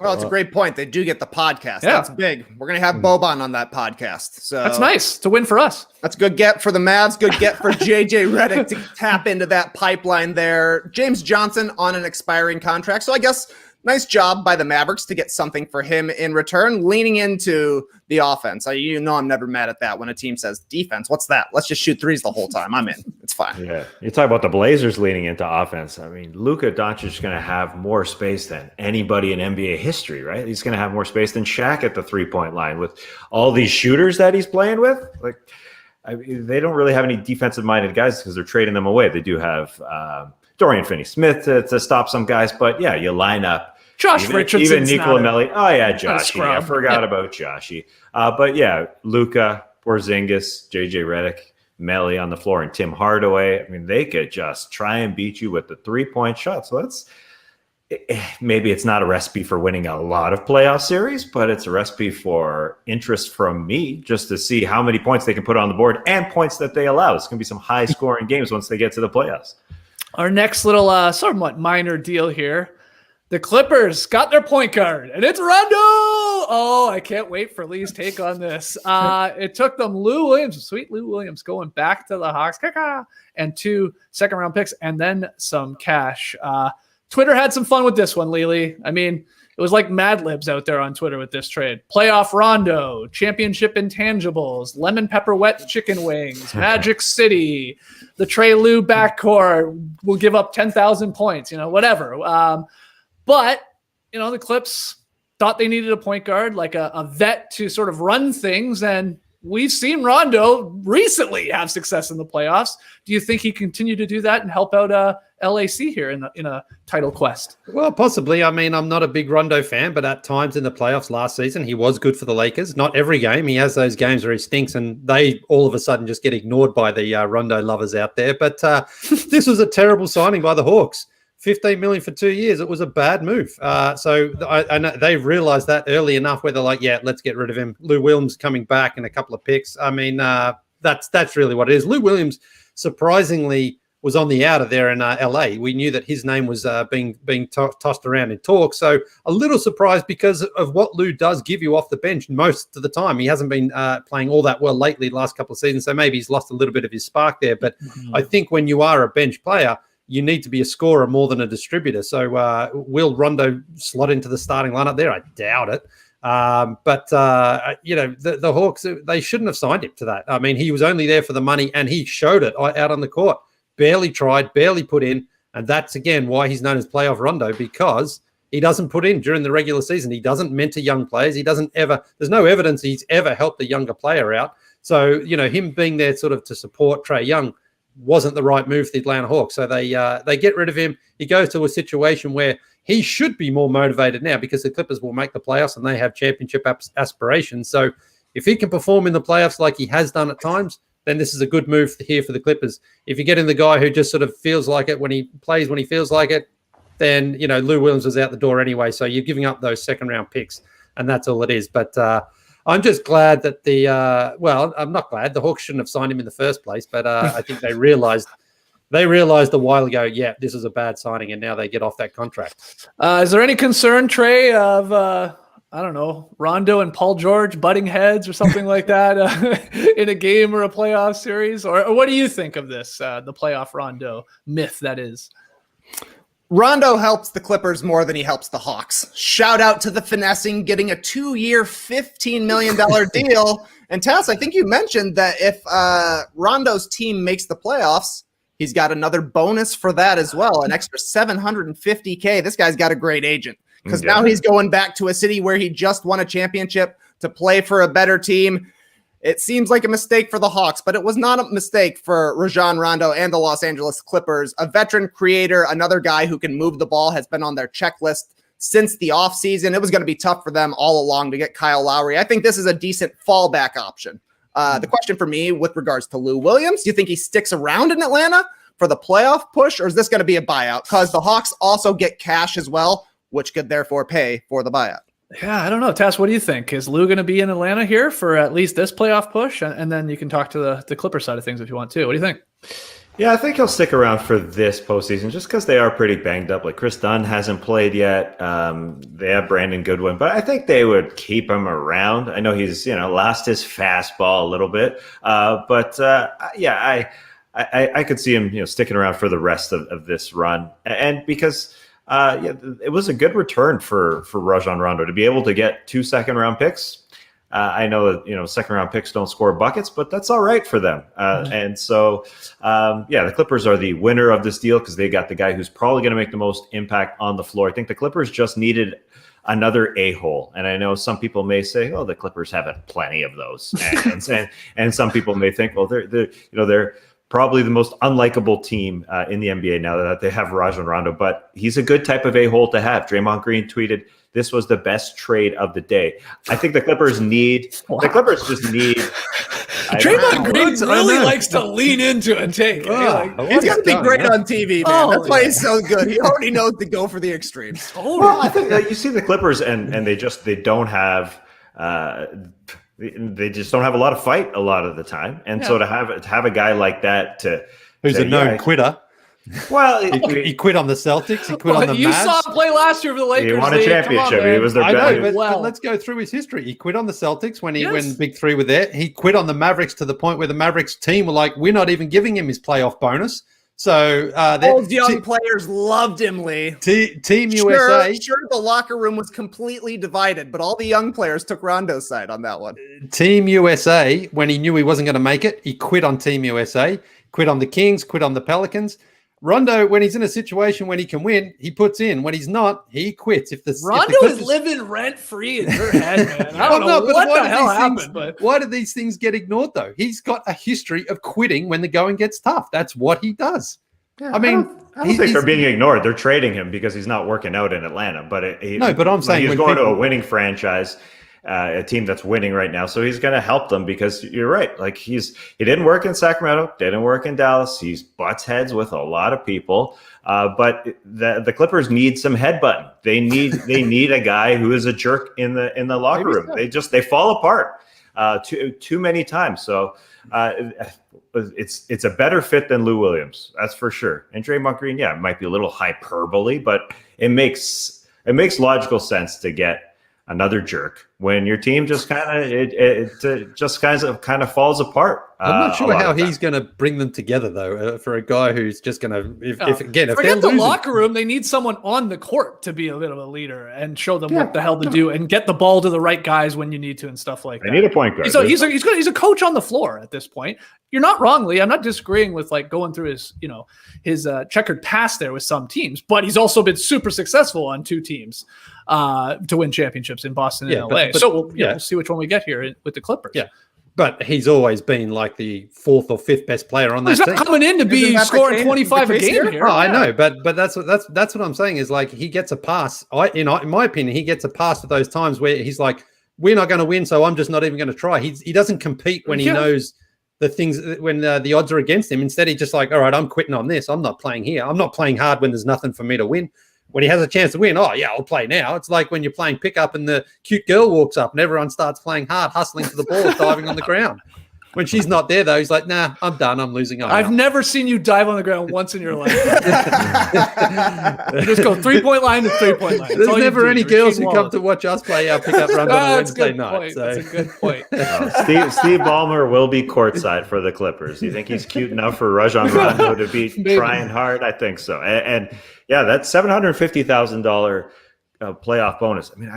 Well, it's a great point. They do get the podcast. Yeah. That's big. We're going to have Boban on that podcast. So that's nice. It's a win for us. That's a good get for the Mavs. Good get for JJ Redick to tap into that pipeline there. James Johnson on an expiring contract. So I guess nice job by the Mavericks to get something for him in return, leaning into the offense. I'm never mad at that when a team says defense. What's that? Let's just shoot threes the whole time. I'm in. It's fine. Yeah. You talk about the Blazers leaning into offense. I mean, Luka Doncic is going to have more space than anybody in NBA history, right? He's going to have more space than Shaq at the three-point line with all these shooters that he's playing with. They don't really have any defensive-minded guys because they're trading them away. They do have Dorian Finney-Smith to stop some guys, but yeah, you line up Josh Richardson, even Nikola Melli. Oh yeah, Joshy. I forgot about Joshy. But yeah, Luka, Porzingis, JJ Redick, Melli on the floor, and Tim Hardaway. I mean, they could just try and beat you with the 3-point shot. So maybe it's not a recipe for winning a lot of playoff series, but it's a recipe for interest from me just to see how many points they can put on the board and points that they allow. It's going to be some high-scoring games once they get to the playoffs. Our next little somewhat minor deal here. The Clippers got their point guard, and it's Rondo. Oh, I can't wait for Leigh's take on this. It took them sweet Lou Williams, going back to the Hawks, and 2 second-round picks, and then some cash. Twitter had some fun with this one, Leigh. I mean, it was like Mad Libs out there on Twitter with this trade. Playoff Rondo, championship intangibles, lemon pepper wet chicken wings, Magic City, the Trey Lue backcourt will give up 10,000 points, whatever. But, the Clips thought they needed a point guard, like a vet to sort of run things, and we've seen Rondo recently have success in the playoffs. Do you think he continue to do that and help out LAC here in a title quest? Well, possibly. I mean, I'm not a big Rondo fan, but at times in the playoffs last season, he was good for the Lakers. Not every game. He has those games where he stinks, and they all of a sudden just get ignored by the Rondo lovers out there. But this was a terrible signing by the Hawks. $15 million for 2 years. It was a bad move. So I know they've realized that early enough where they're like, yeah, let's get rid of him. Lou Williams coming back and a couple of picks. I mean, that's really what it is. Lou Williams surprisingly was on the outer there in LA. We knew that his name was being tossed around in talk. So a little surprised because of what Lou does give you off the bench most of the time. He hasn't been playing all that well lately the last couple of seasons. So maybe he's lost a little bit of his spark there. But I think when you are a bench player, you need to be a scorer more than a distributor. So will Rondo slot into the starting lineup there? I doubt it. But the Hawks, they shouldn't have signed him to that. I mean, he was only there for the money, and he showed it out on the court. Barely tried, barely put in. And that's, again, why he's known as Playoff Rondo, because he doesn't put in during the regular season. He doesn't mentor young players. He doesn't ever – there's no evidence he's ever helped a younger player out. So, him being there sort of to support Trae Young wasn't the right move for the Atlanta Hawks. So they get rid of him. He goes to a situation where he should be more motivated now because the Clippers will make the playoffs and they have championship aspirations. So if he can perform in the playoffs like he has done at times, then this is a good move here for the Clippers. If you're getting the guy who just sort of feels like it when he plays, when he feels like it, then, Lou Williams was out the door anyway. So you're giving up those second-round picks, and that's all it is. But I'm just glad that I'm not glad. The Hawks shouldn't have signed him in the first place, but I think they realized a while ago, yeah, this is a bad signing, and now they get off that contract. Is there any concern, Trey, of, I don't know, Rondo and Paul George butting heads or something like that in a game or a playoff series? Or what do you think of this, the playoff Rondo myth that is? Rondo helps the Clippers more than he helps the Hawks. Shout out to the finessing, getting a 2-year, $15 million deal. And Tass, I think you mentioned that if Rondo's team makes the playoffs, he's got another bonus for that as well, an extra $750K. This guy's got a great agent because now he's going back to a city where he just won a championship to play for a better team. It seems like a mistake for the Hawks, but it was not a mistake for Rajon Rondo and the Los Angeles Clippers. A veteran creator, another guy who can move the ball, has been on their checklist since the offseason. It was going to be tough for them all along to get Kyle Lowry. I think this is a decent fallback option. The question for me with regards to Lou Williams, do you think he sticks around in Atlanta for the playoff push, or is this going to be a buyout? Because the Hawks also get cash as well, which could therefore pay for the buyout. Yeah, I don't know. Tass, what do you think? Is Lou going to be in Atlanta here for at least this playoff push? And then you can talk to the Clipper side of things if you want to. What do you think? Yeah, I think he'll stick around for this postseason just because they are pretty banged up. Like Chris Dunn hasn't played yet. They have Brandon Goodwin, but I think they would keep him around. I know he's lost his fastball a little bit, but I could see him sticking around for the rest of this run, and because. It was a good return for Rajon Rondo to be able to get 2 second-round picks. I know that second-round picks don't score buckets, but that's all right for them. And so, the Clippers are the winner of this deal because they got the guy who's probably going to make the most impact on the floor. I think the Clippers just needed another a-hole, and I know some people may say, "Oh, the Clippers have plenty of those," and some people may think, "Well, they're." Probably the most unlikable team in the NBA now that they have Rajon Rondo, but he's a good type of a-hole to have. Draymond Green tweeted, "This was the best trade of the day." I think the Clippers just need. Draymond Green really likes to lean into and take. He's got to be great on TV, man. That's why he's so good. He already knows to go for the extremes. Well, I think you see the Clippers, and they don't have. They just don't have a lot of fight a lot of the time, and so to have a guy like that who's a known quitter. Well, he quit on the Celtics. He quit on the Mavs. You saw him play last year for the Lakers. He won a championship. He was their best. But let's go through his history. He quit on the Celtics when Big Three were there. He quit on the Mavericks to the point where the Mavericks team were like, "We're not even giving him his playoff bonus." So those young players loved him, Leigh. Team USA. Sure, the locker room was completely divided, but all the young players took Rondo's side on that one. Team USA, when he knew he wasn't going to make it, he quit on Team USA, quit on the Kings, quit on the Pelicans. Rondo, when he's in a situation when he can win, he puts in. When he's not, he quits. Rondo is living rent free in your head, man. I don't know what the hell happened. But why do these things get ignored, though? He's got a history of quitting when the going gets tough. That's what he does. Yeah, I don't think they're being ignored. They're trading him because he's not working out in Atlanta. But but I'm saying he's going to a winning franchise. A team that's winning right now, so he's going to help them because you're right. Like he didn't work in Sacramento, didn't work in Dallas. He's butts heads with a lot of people, but the Clippers need some headbutting. They need a guy who is a jerk in the locker room. So. They fall apart too many times. So it's a better fit than Lou Williams, that's for sure. And Draymond Green, it might be a little hyperbole, but it makes logical sense to get another jerk when your team just kind of falls apart. I'm not sure how he's going to bring them together, though, for a guy who's just going to, if they're the locker room, they need someone on the court to be a bit of a leader and show them what the hell to do and get the ball to the right guys when you need to and stuff like that. They need a point guard. So he's a coach on the floor at this point. You're not wrong, Leigh. I'm not disagreeing with like going through his checkered past there with some teams, but he's also been super successful on two teams to win championships in Boston and LA. So we'll see which one we get here with the Clippers. Yeah. But he's always been like the fourth or fifth best player on that team. He's not coming in to be scoring 25 a game here. Oh, I know, but that's what I'm saying is like he gets a pass. In my opinion, he gets a pass at those times where he's like, we're not going to win, so I'm just not even going to try. He doesn't compete when he knows the things when the odds are against him. Instead, he's just like, all right, I'm quitting on this. I'm not playing here. I'm not playing hard when there's nothing for me to win. When he has a chance to win, I'll play now. It's like when you're playing pickup and the cute girl walks up and everyone starts playing hard, hustling for the ball, diving on the ground. When she's not there, though, he's like, nah, I'm done. I'm losing. I've never seen you dive on the ground once in your life. You just go 3-point line to 3-point line. There's never any girls who come to watch us play our pickup runs on a Wednesday night. So. That's a good point. Steve Ballmer will be courtside for the Clippers. You think he's cute enough for Rajon Rondo to be trying hard? I think so. And that $750,000 playoff bonus. I mean,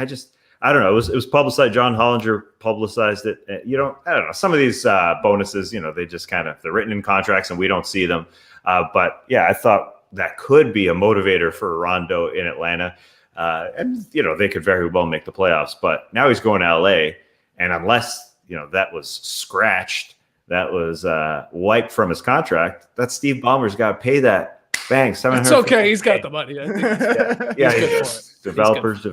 I don't know. It was publicized. John Hollinger publicized it. I don't know. Some of these bonuses, they just they're written in contracts and we don't see them. But I thought that could be a motivator for Rondo in Atlanta. And they could very well make the playoffs. But now he's going to LA, and unless that was scratched, that was wiped from his contract, that Steve Ballmer's got to pay that. Bang, $700. It's okay. He's got the money. I think he is. Developers.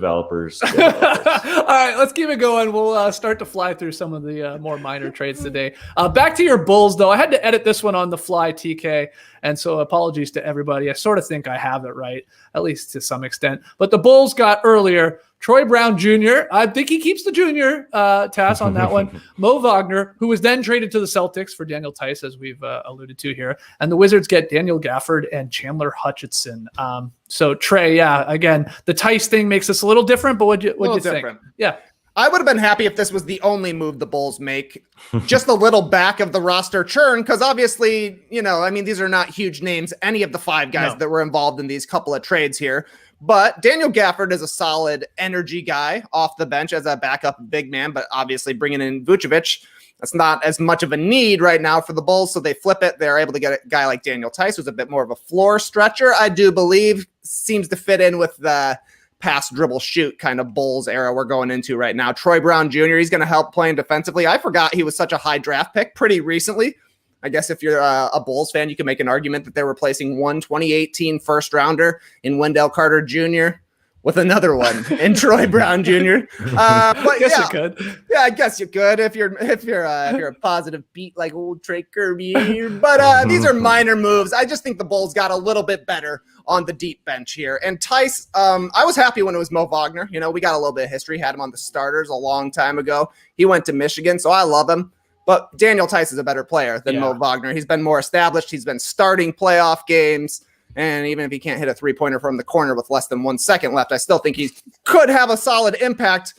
All right, let's keep it going. We'll start to fly through some of the more minor trades today. Back to your Bulls, though. I had to edit this one on the fly, TK, and so apologies to everybody. I sort of think I have it right, at least to some extent. But the Bulls got earlier Troy Brown Jr. I think he keeps the junior task on that one. Mo Wagner, who was then traded to the Celtics for Daniel Tice, as we've alluded to here. And the Wizards get Daniel Gafford and Chandler Hutchinson. So Trey, again, the Tice thing makes this a little different, but what'd you think? Yeah. I would have been happy if this was the only move the Bulls make, just a little back of the roster churn, because obviously, these are not huge names, any of the five guys that were involved in these couple of trades here. But Daniel Gafford is a solid energy guy off the bench as a backup big man, but obviously bringing in Vucevic, that's not as much of a need right now for the Bulls, so they flip it. They're able to get a guy like Daniel Tice, who's a bit more of a floor stretcher, I do believe, seems to fit in with the pass, dribble, shoot kind of Bulls era we're going into right now. Troy Brown Jr., he's going to help playing defensively. I forgot he was such a high draft pick pretty recently. I guess if you're a Bulls fan, you can make an argument that they're replacing one 2018 first rounder in Wendell Carter Jr. with another one in Troy Brown Jr. But I guess you could. Yeah, I guess you could if you're a positive beat like old Trey Kirby. But these are minor moves. I just think the Bulls got a little bit better on the deep bench here. And Tice, I was happy when it was Mo Wagner. We got a little bit of history. Had him on the starters a long time ago. He went to Michigan, so I love him. But Daniel Tice is a better player than Mo Wagner. He's been more established. He's been starting playoff games. And even if he can't hit a three-pointer from the corner with less than 1 second left, I still think he could have a solid impact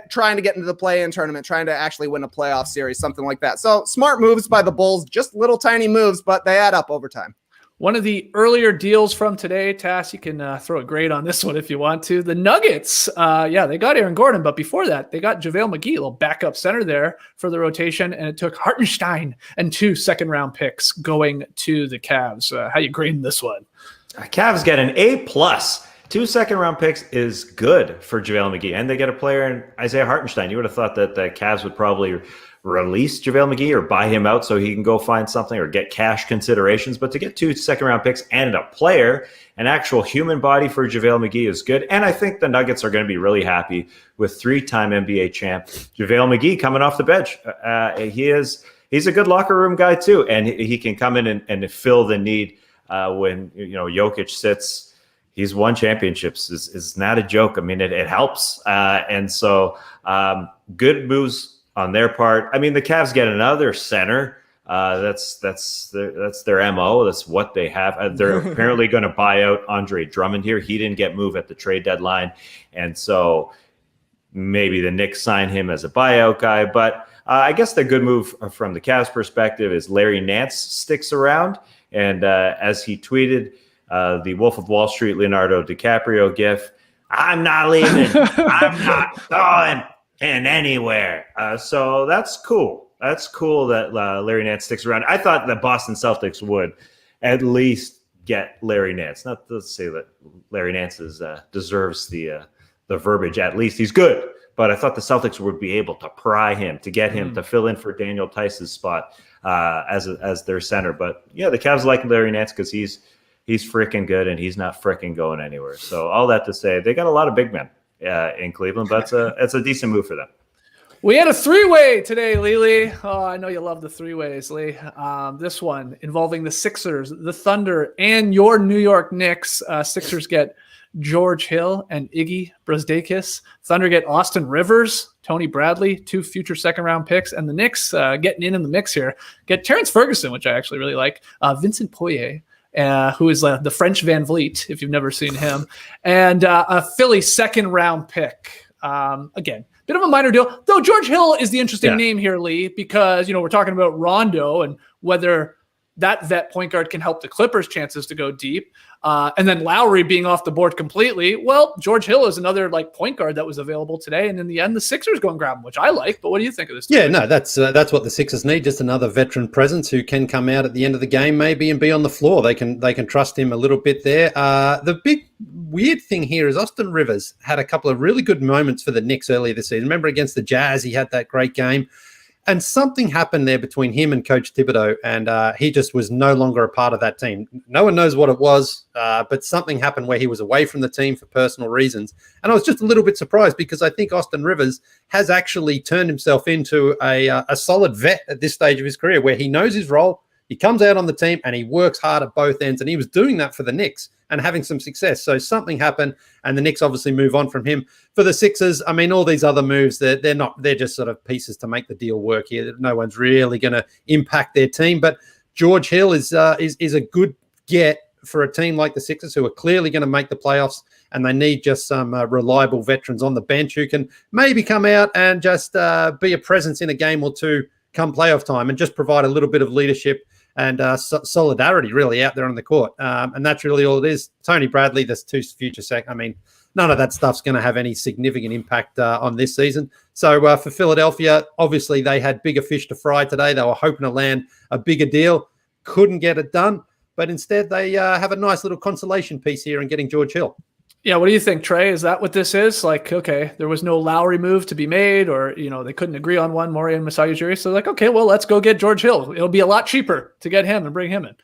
trying to get into the play-in tournament, trying to actually win a playoff series, something like that. So smart moves by the Bulls, just little tiny moves, but they add up over time. One of the earlier deals from today, Tass, you can throw a grade on this one if you want to. The Nuggets, they got Aaron Gordon, but before that, they got JaVale McGee, a little backup center there for the rotation, and it took Hartenstein and 2 second-round picks going to the Cavs. How you grading this one? Cavs get an A+. 2 second-round picks is good for JaVale McGee, and they get a player in Isaiah Hartenstein. You would have thought that the Cavs would probably release JaVale McGee or buy him out so he can go find something or get cash considerations. But to get 2 second-round picks and a player, an actual human body for JaVale McGee is good. And I think the Nuggets are going to be really happy with 3-time NBA champ JaVale McGee coming off the bench. He's a good locker room guy too, and he can come in and fill the need when Jokic sits. He's won championships. Is not a joke. I mean, it helps. And so good moves on their part. I mean, the Cavs get another center. That's their MO. That's what they have. They're apparently going to buy out Andre Drummond here. He didn't get moved at the trade deadline. And so maybe the Knicks sign him as a buyout guy. But I guess the good move from the Cavs perspective is Larry Nance sticks around. And as he tweeted, the Wolf of Wall Street, Leonardo DiCaprio gif, "I'm not leaving. I'm not going in anywhere." So that's cool. That's cool that Larry Nance sticks around. I thought the Boston Celtics would at least get Larry Nance. Not to say that Larry Nance deserves the verbiage. At least he's good. But I thought the Celtics would be able to pry him, to get him to fill in for Daniel Tice's spot as their center. But yeah, the Cavs like Larry Nance because he's freaking good and he's not freaking going anywhere. So all that to say, they got a lot of big men in Cleveland, but it's a decent move for them. We had a 3-way today, Leigh. Oh, I know you love the 3-ways, Leigh. This one involving the Sixers, the Thunder, and your New York Knicks. Sixers get George Hill and Iggy Brzdakis. Thunder get Austin Rivers, Tony Bradley, 2 future second-round picks. And the Knicks, getting in the mix here, get Terrence Ferguson, which I actually really like, Vincent Poirier, who is the French Van Vliet, if you've never seen him, and a Philly second-round pick. Again, bit of a minor deal. Though George Hill is the interesting name here, Leigh, because, we're talking about Rondo and whether that vet point guard can help the Clippers' chances to go deep. And then Lowry being off the board completely. Well, George Hill is another point guard that was available today. And in the end, the Sixers go and grab him, which I like. But what do you think of this? Yeah, no, that's what the Sixers need. Just another veteran presence who can come out at the end of the game maybe and be on the floor. They can trust him a little bit there. The big weird thing here is Austin Rivers had a couple of really good moments for the Knicks earlier this season. Remember against the Jazz, he had that great game. And something happened there between him and Coach Thibodeau, and he just was no longer a part of that team. No one knows what it was, but something happened where he was away from the team for personal reasons. And I was just a little bit surprised because I think Austin Rivers has actually turned himself into a solid vet at this stage of his career where he knows his role, he comes out on the team, and he works hard at both ends. And he was doing that for the Knicks and having some success. So something happened, and the Knicks obviously move on from him. For the Sixers, I mean, all these other moves, they're just sort of pieces to make the deal work here. No one's really going to impact their team. But George Hill is a good get for a team like the Sixers who are clearly going to make the playoffs, and they need just some reliable veterans on the bench who can maybe come out and just be a presence in a game or two come playoff time and just provide a little bit of leadership and solidarity really out there on the court. And that's really all it is. Tony Bradley, there's 2 future I mean, none of that stuff's going to have any significant impact on this season. So for Philadelphia, obviously they had bigger fish to fry today. They were hoping to land a bigger deal. Couldn't get it done. But instead they have a nice little consolation piece here in getting George Hill. Yeah, what do you think, Trey? Is that what this is? Okay, there was no Lowry move to be made, or, they couldn't agree on one, Morey and Masai Ujiri. So okay, well, let's go get George Hill. It'll be a lot cheaper to get him and bring him in.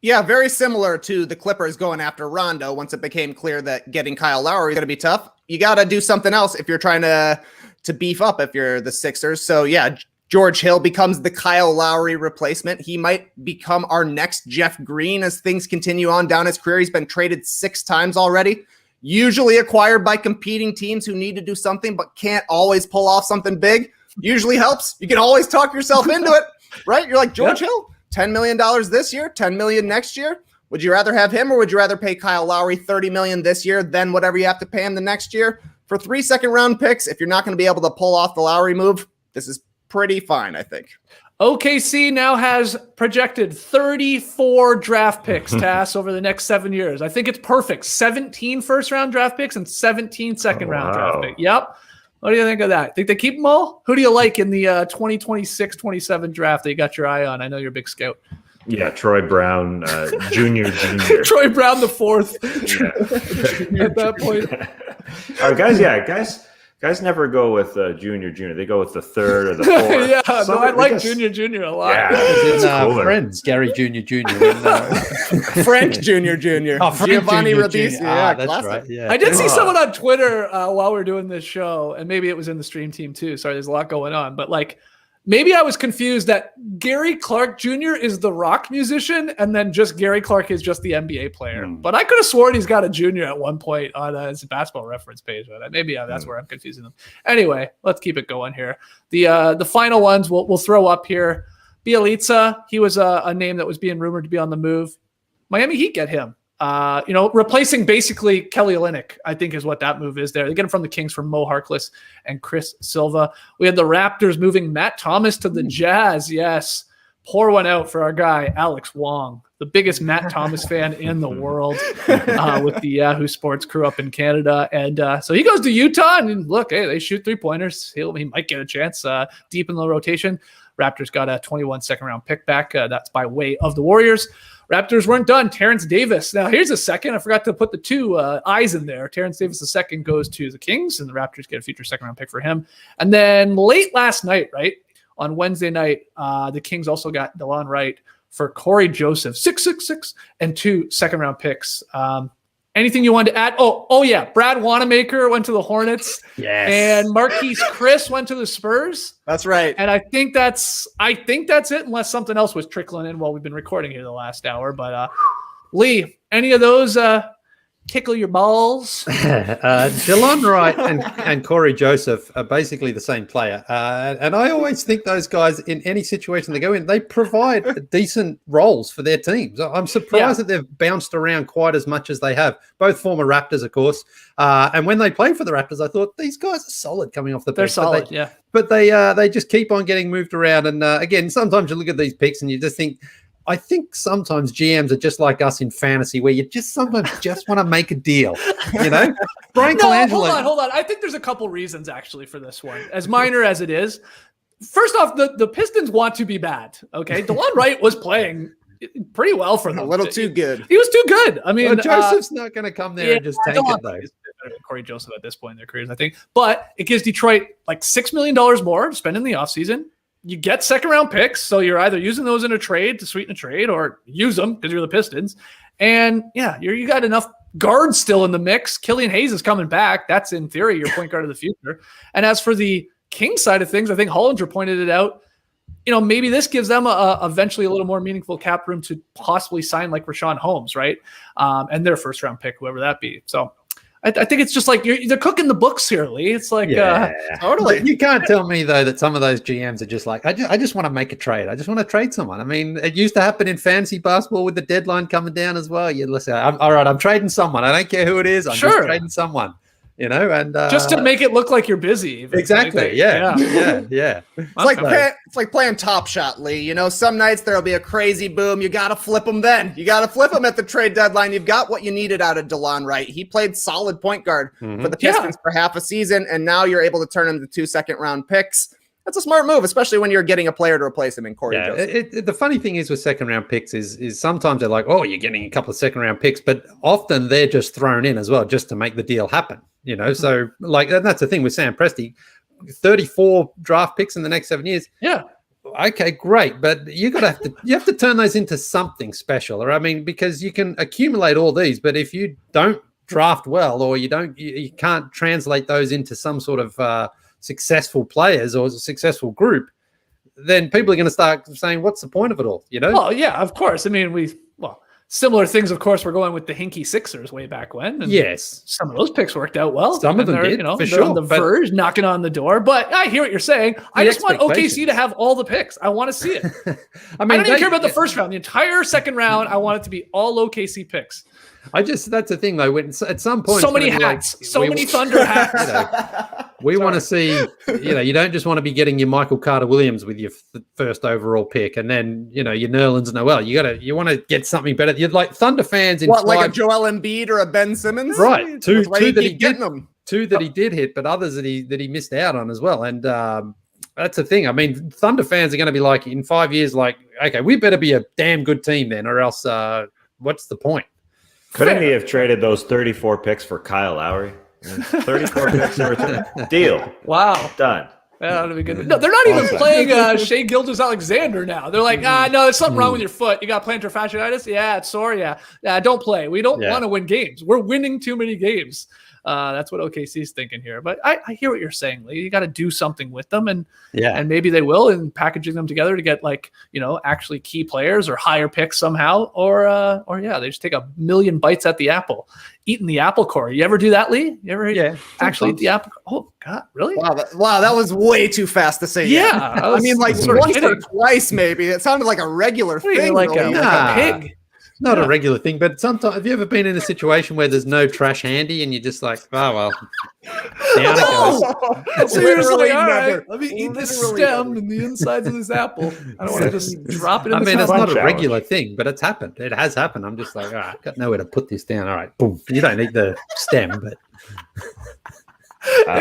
Yeah, very similar to the Clippers going after Rondo. Once it became clear that getting Kyle Lowry is going to be tough, you got to do something else if you're trying to beef up if you're the Sixers. So yeah, George Hill becomes the Kyle Lowry replacement. He might become our next Jeff Green as things continue on down his career. He's been traded 6 times already. Usually acquired by competing teams who need to do something but can't always pull off something big. Usually helps. You can always talk yourself into it, right? You're like, George Hill, $10 million this year, $10 million next year. Would you rather have him, or would you rather pay Kyle Lowry $30 million this year, then whatever you have to pay him the next year? For 3 second-round picks, if you're not going to be able to pull off the Lowry move, this is pretty fine, I think. OKC now has projected 34 draft picks, Tass, over the next 7 years. I think it's perfect. 17 first-round draft picks and 17 second-round draft picks. Yep. What do you think of that? Think they keep them all? Who do you like in the 2026-27 draft that you got your eye on? I know you're a big scout. Yeah, Troy Brown, Junior. Troy Brown the fourth. Yeah. At that point. All right, guys. Yeah, guys never go with Junior. They go with the third or the fourth. Yeah, no, I like Junior a lot. Yeah, in Friends, Gary Jr. Frank Jr. Oh, Frank Giovanni Jr. Ribisi. Jr. Yeah, that's classic. right. Yeah. I did see someone on Twitter while we are doing this show, and maybe it was in the stream team too. Sorry, there's a lot going on, but like maybe I was confused that Gary Clark Jr. is the rock musician, and then just Gary Clark is just the NBA player. But I could have sworn he's got a junior at one point on his basketball reference page. But maybe that's where I'm confusing them. Anyway, let's keep it going here. The final ones we'll throw up here. Bjelica, he was a name that was being rumored to be on the move. Miami Heat get him. Replacing basically Kelly Olynyk, I think is what that move is there. They get him from the Kings from Mo Harkless and Chris Silva. We had the Raptors moving Matt Thomas to the Jazz. Yes. Pour one out for our guy, Alex Wong, the biggest Matt Thomas fan in the world with the Yahoo Sports crew up in Canada. And so he goes to Utah and look, hey, they shoot 3-pointers. He might get a chance deep in the rotation. Raptors got a 21 second-round pick back. That's by way of the Warriors. Raptors weren't done. Terrence Davis. Now, here's a second. I forgot to put the two eyes in there. Terrence Davis, the second, goes to the Kings, and the Raptors get a future second-round pick for him. And then late last night, right, on Wednesday night, the Kings also got Delon Wright for Corey Joseph, 6'6", and 2 second-round picks. Anything you wanted to add? Oh yeah. Brad Wanamaker went to the Hornets. Yes. And Marquise Chris went to the Spurs. That's right. And I think that's it, unless something else was trickling in while we've been recording here the last hour. But Leigh, any of those tickle your balls? Delon Wright and Corey Joseph are basically the same player. And I always think those guys, in any situation they go in, they provide decent roles for their teams. I'm surprised that they've bounced around quite as much as they have. Both former Raptors, of course. And when they played for the Raptors, I thought these guys are solid coming off the They're bench. solid, But they just keep on getting moved around. And again, sometimes you look at these picks and you just think, I think sometimes GMs are just like us in fantasy, where you just sometimes just want to make a deal, you know? Brian Colangelo. Hold on. I think there's a couple reasons actually for this one, as minor as it is. First off, the Pistons want to be bad. Okay, Delon Wright was playing pretty well for them. A little too good. He was too good. I mean, Joseph's not going to come there and just tank it though. Corey Joseph at this point in their careers, I think. But it gives Detroit like $6 million more to spend in the offseason. You get second-round picks, so you're either using those in a trade to sweeten a trade or use them because you're the Pistons. And, yeah, you got enough guards still in the mix. Killian Hayes is coming back. That's, in theory, your point guard of the future. And as for the Kings side of things, I think Hollinger pointed it out. Maybe this gives them eventually a little more meaningful cap room to possibly sign like Rashawn Holmes, right? And their first-round pick, whoever that be. So I think it's just like they're cooking the books here, Leigh. It's like totally. You can't tell me though that some of those GMs are just like, I just want to make a trade. I just want to trade someone. I mean, it used to happen in fantasy basketball with the deadline coming down as well. You listen, all right, I'm trading someone. I don't care who it is. I'm just trading someone. And just to make it look like you're busy. Exactly. Yeah. It's like playing Top Shot, Leigh. Some nights there'll be a crazy boom. You got to flip them then. You got to flip them at the trade deadline. You've got what you needed out of Delon Wright. He played solid point guard for the Pistons for half a season, and now you're able to turn him to 2 second-round picks. That's a smart move, especially when you're getting a player to replace him in Corey Joseph. The funny thing is with second-round picks is sometimes they're like, oh, you're getting a couple of second-round picks, but often they're just thrown in as well just to make the deal happen. So like, and that's the thing with Sam Presti, 34 draft picks in the next 7 years. Yeah. Okay, great. But you have to turn those into something special. Or because you can accumulate all these, but if you don't draft well, or you can't translate those into some sort of successful players or a successful group, then people are going to start saying, what's the point of it all? Well, yeah, of course. I mean, similar things, of course, we're going with the Hinkie Sixers way back when. And yes. Some of those picks worked out well. Some of them did, for they're sure. On the verge, knocking on the door. But I hear what you're saying. I just want OKC to have all the picks. I want to see it. I don't even care about the first round. The entire second round, I want it to be all OKC picks. That's the thing though. When at some point, So many hats, many Thunder hats. We want to see, you don't just want to be getting your Michael Carter-Williams with your first overall pick, and then your Nerlens Noel. You want to get something better. You'd like Thunder fans in like a Joel Embiid or a Ben Simmons, right? Two that he did, them. Two that he did hit, but others that he missed out on as well. And that's the thing. I mean, Thunder fans are going to be like in 5 years, like, okay, we better be a damn good team then, or else what's the point? Couldn't he have traded those 34 picks for Kyle Lowry? 34 picks for deal. Wow. Done. Yeah, that'd be good. No, they're not even playing Shai Gilgeous-Alexander now. They're like, no, there's something wrong with your foot. You got plantar fasciitis? Yeah, it's sore. Yeah, don't play. We don't want to win games. We're winning too many games. That's what OKC's thinking here. But I hear what you're saying, Leigh. You got to do something with them, and maybe they will, and packaging them together to get actually key players or higher picks somehow, or they just take a million bites at the apple, eating the apple core. You ever do that, Leigh? You ever actually eat the apple? Oh God, really? Wow, that was way too fast to say. Yeah, I mean, like once or twice, maybe. It sounded like a regular thing, like a pig. Not a regular thing, but sometimes, have you ever been in a situation where there's no trash handy and you're just like, oh, well, down it goes? Seriously, all right, let me eat this stem and the insides of this apple. I don't want to just drop it in it's not a regular thing, but it's happened. It has happened. I'm just like, all right, I've got nowhere to put this down. All right, boom. You don't need the stem, but...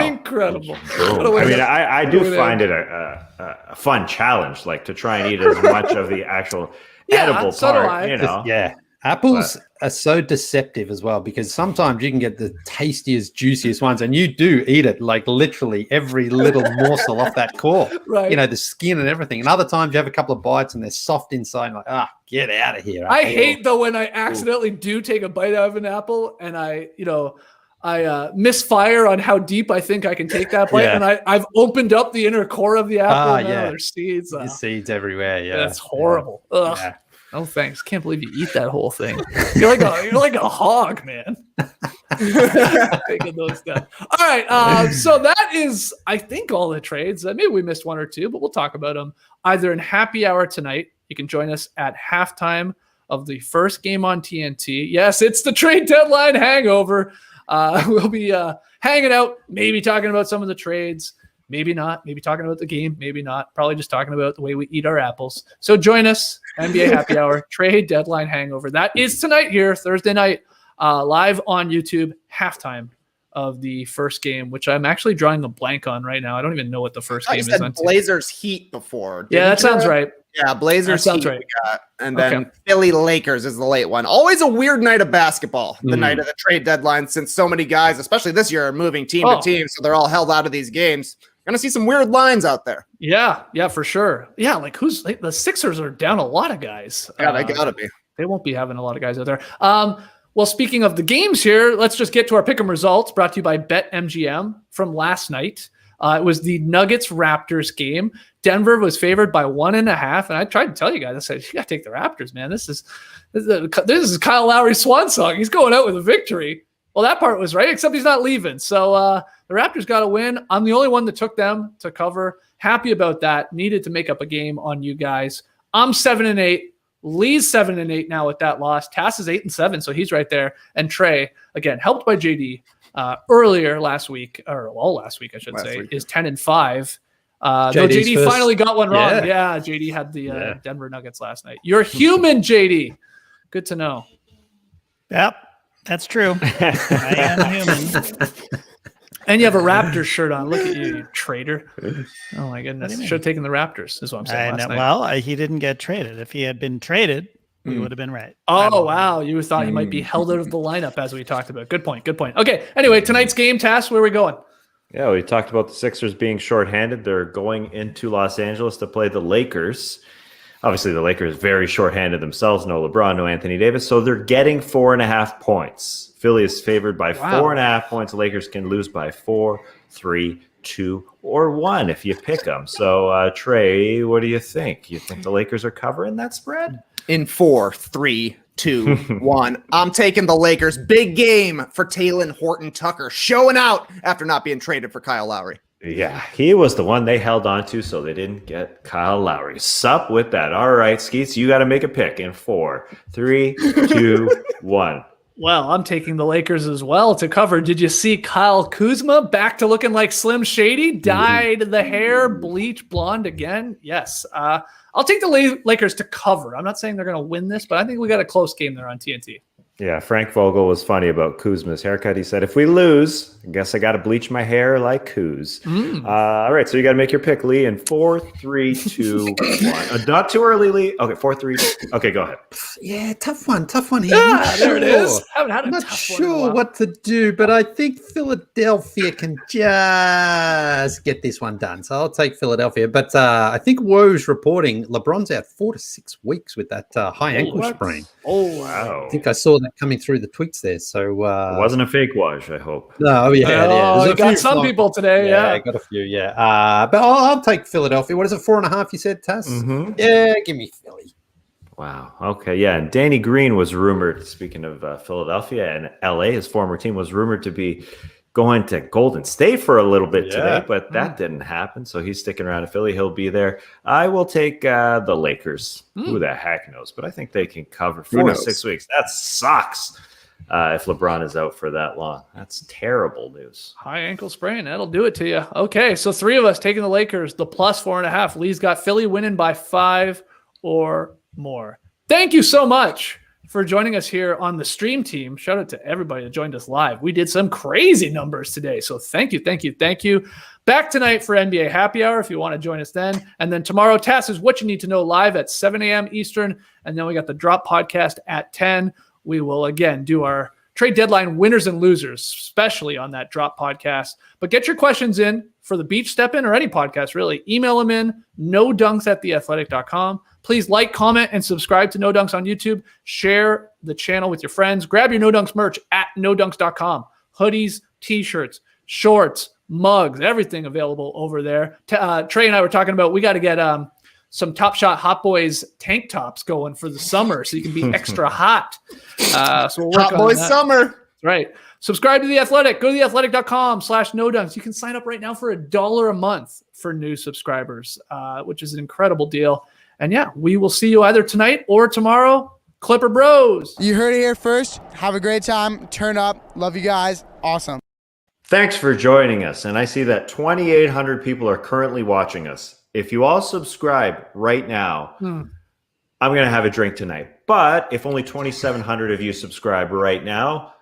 Incredible. I mean, I do find it a fun challenge, like to try and eat as much of the actual... edible part, Yeah. Apples are so deceptive as well, because sometimes you can get the tastiest, juiciest ones, and you do eat it like literally every little morsel off that core. Right. The skin and everything. And other times you have a couple of bites and they're soft inside. Like, get out of here. I hate though when I accidentally do take a bite out of an apple and I misfire on how deep I think I can take that bite, and I've opened up the inner core of the apple. And there's seeds. There's seeds everywhere. Yeah, that's horrible. Ugh. Yeah. Oh, thanks. Can't believe you eat that whole thing. You're like a hog, man. Taking those down. All right. So that is, I think, all the trades. Maybe we missed one or two, but we'll talk about them either in happy hour tonight. You can join us at halftime of the first game on TNT. Yes, it's the trade deadline hangover. We'll be hanging out, maybe talking about some of the trades. Maybe not. Maybe talking about the game. Maybe not. Probably just talking about the way we eat our apples. So join us, NBA Happy Hour, Trade Deadline Hangover. That is tonight here, Thursday night, live on YouTube, halftime of the first game, which I'm actually drawing a blank on right now. I don't even know what the first game is on. Blazers Heat before. Yeah, that sounds right. Yeah, Blazers sounds Heat right. We got, and then Philly Lakers is the late one. Always a weird night of basketball, the night of the trade deadline, since so many guys, especially this year, are moving team to team, so they're all held out of these games. Gonna see some weird lines out there. Yeah, for sure. Yeah, the Sixers are down a lot of guys. Yeah, they gotta be. They won't be having a lot of guys out there. Well, speaking of the games here, let's just get to our pick'em results brought to you by BetMGM from last night. It was the Nuggets-Raptors game. Denver was favored by 1.5, and I tried to tell you guys, I said, you got to take the Raptors, man. This is Kyle Lowry's swan song. He's going out with a victory. Well, that part was right, except he's not leaving. So the Raptors got a win. I'm the only one that took them to cover. Happy about that. Needed to make up a game on you guys. I'm 7-8. Leigh's 7-8 now with that loss. Tass is 8-7, so he's right there. And Trey, again, helped by JD earlier last week, or all last week, I should say, is 10-5. Though JD finally got one wrong. Yeah, JD had the Denver Nuggets last night. You're human, JD. Good to know. Yep. That's true. I am human. And you have a Raptors shirt on. Look at you, you traitor. Oh, my goodness. Should have taken the Raptors, is what I'm saying last night. Well, he didn't get traded. If he had been traded, we would have been right. Oh, wow. You thought he might be held out of the lineup, as we talked about. Good point. Okay, anyway, tonight's game, Tass, where are we going? Yeah, we talked about the Sixers being shorthanded. They're going into Los Angeles to play the Lakers. Obviously, the Lakers very shorthanded themselves. No LeBron, no Anthony Davis. So they're getting 4.5 points. Philly is favored by 4.5 points. The Lakers can lose by 4, 3, 2, or 1 if you pick them. So, Trey, what do you think? You think the Lakers are covering that spread? In 4, 3, 2, 1. I'm taking the Lakers. Big game for Talen Horton-Tucker, showing out after not being traded for Kyle Lowry. Yeah, he was the one they held on to, so they didn't get Kyle Lowry. Sup with that. All right, Skeets, you got to make a pick in 4, 3, 2, 1. Well, I'm taking the Lakers as well to cover. Did you see Kyle Kuzma back to looking like Slim Shady? Dyed the hair, bleach blonde again? Yes. I'll take the Lakers to cover. I'm not saying they're going to win this, but I think we got a close game there on TNT. Yeah, Frank Vogel was funny about Kuzma's haircut. He said, if we lose, I guess I got to bleach my hair like Kuz. All right, so you got to make your pick, Leigh, in 4, 3, 2, 1. Not too early, Leigh. Okay, 4, 3. Okay, go ahead. Yeah, tough one here. Yeah, there it is. Haven't had a Not tough sure one what to do, but I think Philadelphia can just get this one done. So I'll take Philadelphia. But I think Woj reporting LeBron's out 4 to 6 weeks with that high ankle sprain. Oh, wow. I think I saw that coming through the tweets there. So it wasn't a fake wash, I hope. No, yeah. Oh, There's you got some people today, yeah. I got a few, yeah. But I'll take Philadelphia. What is it, 4.5? You said, Tass? Mm-hmm. Yeah, give me Philly. Wow. Okay. Yeah. And Danny Green was rumored, speaking of Philadelphia and LA, his former team was rumored to be going to Golden State for a little bit today, but that didn't happen. So he's sticking around in Philly. He'll be there. I will take the Lakers. Who the heck knows? But I think they can cover 4 to 6 weeks. That sucks if LeBron is out for that long. That's terrible news. High ankle sprain. That'll do it to you. Okay. So 3 of us taking the Lakers, the plus 4.5. Lee's got Philly winning by 5 or more. Thank you so much for joining us here on the stream team. Shout out to everybody that joined us live. We did some crazy numbers today. So thank you. Back tonight for NBA Happy Hour if you want to join us then. And then tomorrow, Tass is What You Need to Know live at 7 a.m. Eastern. And then we got the Drop podcast at 10. We will again do our trade deadline winners and losers, especially on that Drop podcast. But get your questions in for the Beach Step In or any podcast, really. Email them in, nodunks@theathletic.com. Please like, comment, and subscribe to No Dunks on YouTube. Share the channel with your friends. Grab your No Dunks merch at nodunks.com. Hoodies, T-shirts, shorts, mugs, everything available over there. Trey and I were talking about we got to get some Top Shot Hot Boys tank tops going for the summer so you can be extra hot. So we'll work Hot on Boys that. Summer. That's right. Subscribe to The Athletic. Go to theathletic.com/nodunks. You can sign up right now for $1 a month for new subscribers, which is an incredible deal. And yeah, we will see you either tonight or tomorrow. Clipper Bros. You heard it here first. Have a great time. Turn up. Love you guys. Awesome. Thanks for joining us. And I see that 2,800 people are currently watching us. If you all subscribe right now, I'm going to have a drink tonight. But if only 2,700 of you subscribe right now,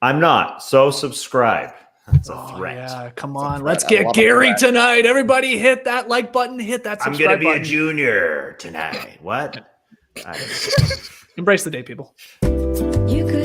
I'm not. So subscribe. That's a threat. Yeah, come on. Let's get Gary tonight. Everybody hit that like button. Hit that subscribe I'm going to be button. a junior tonight. What? Embrace the day, people. You could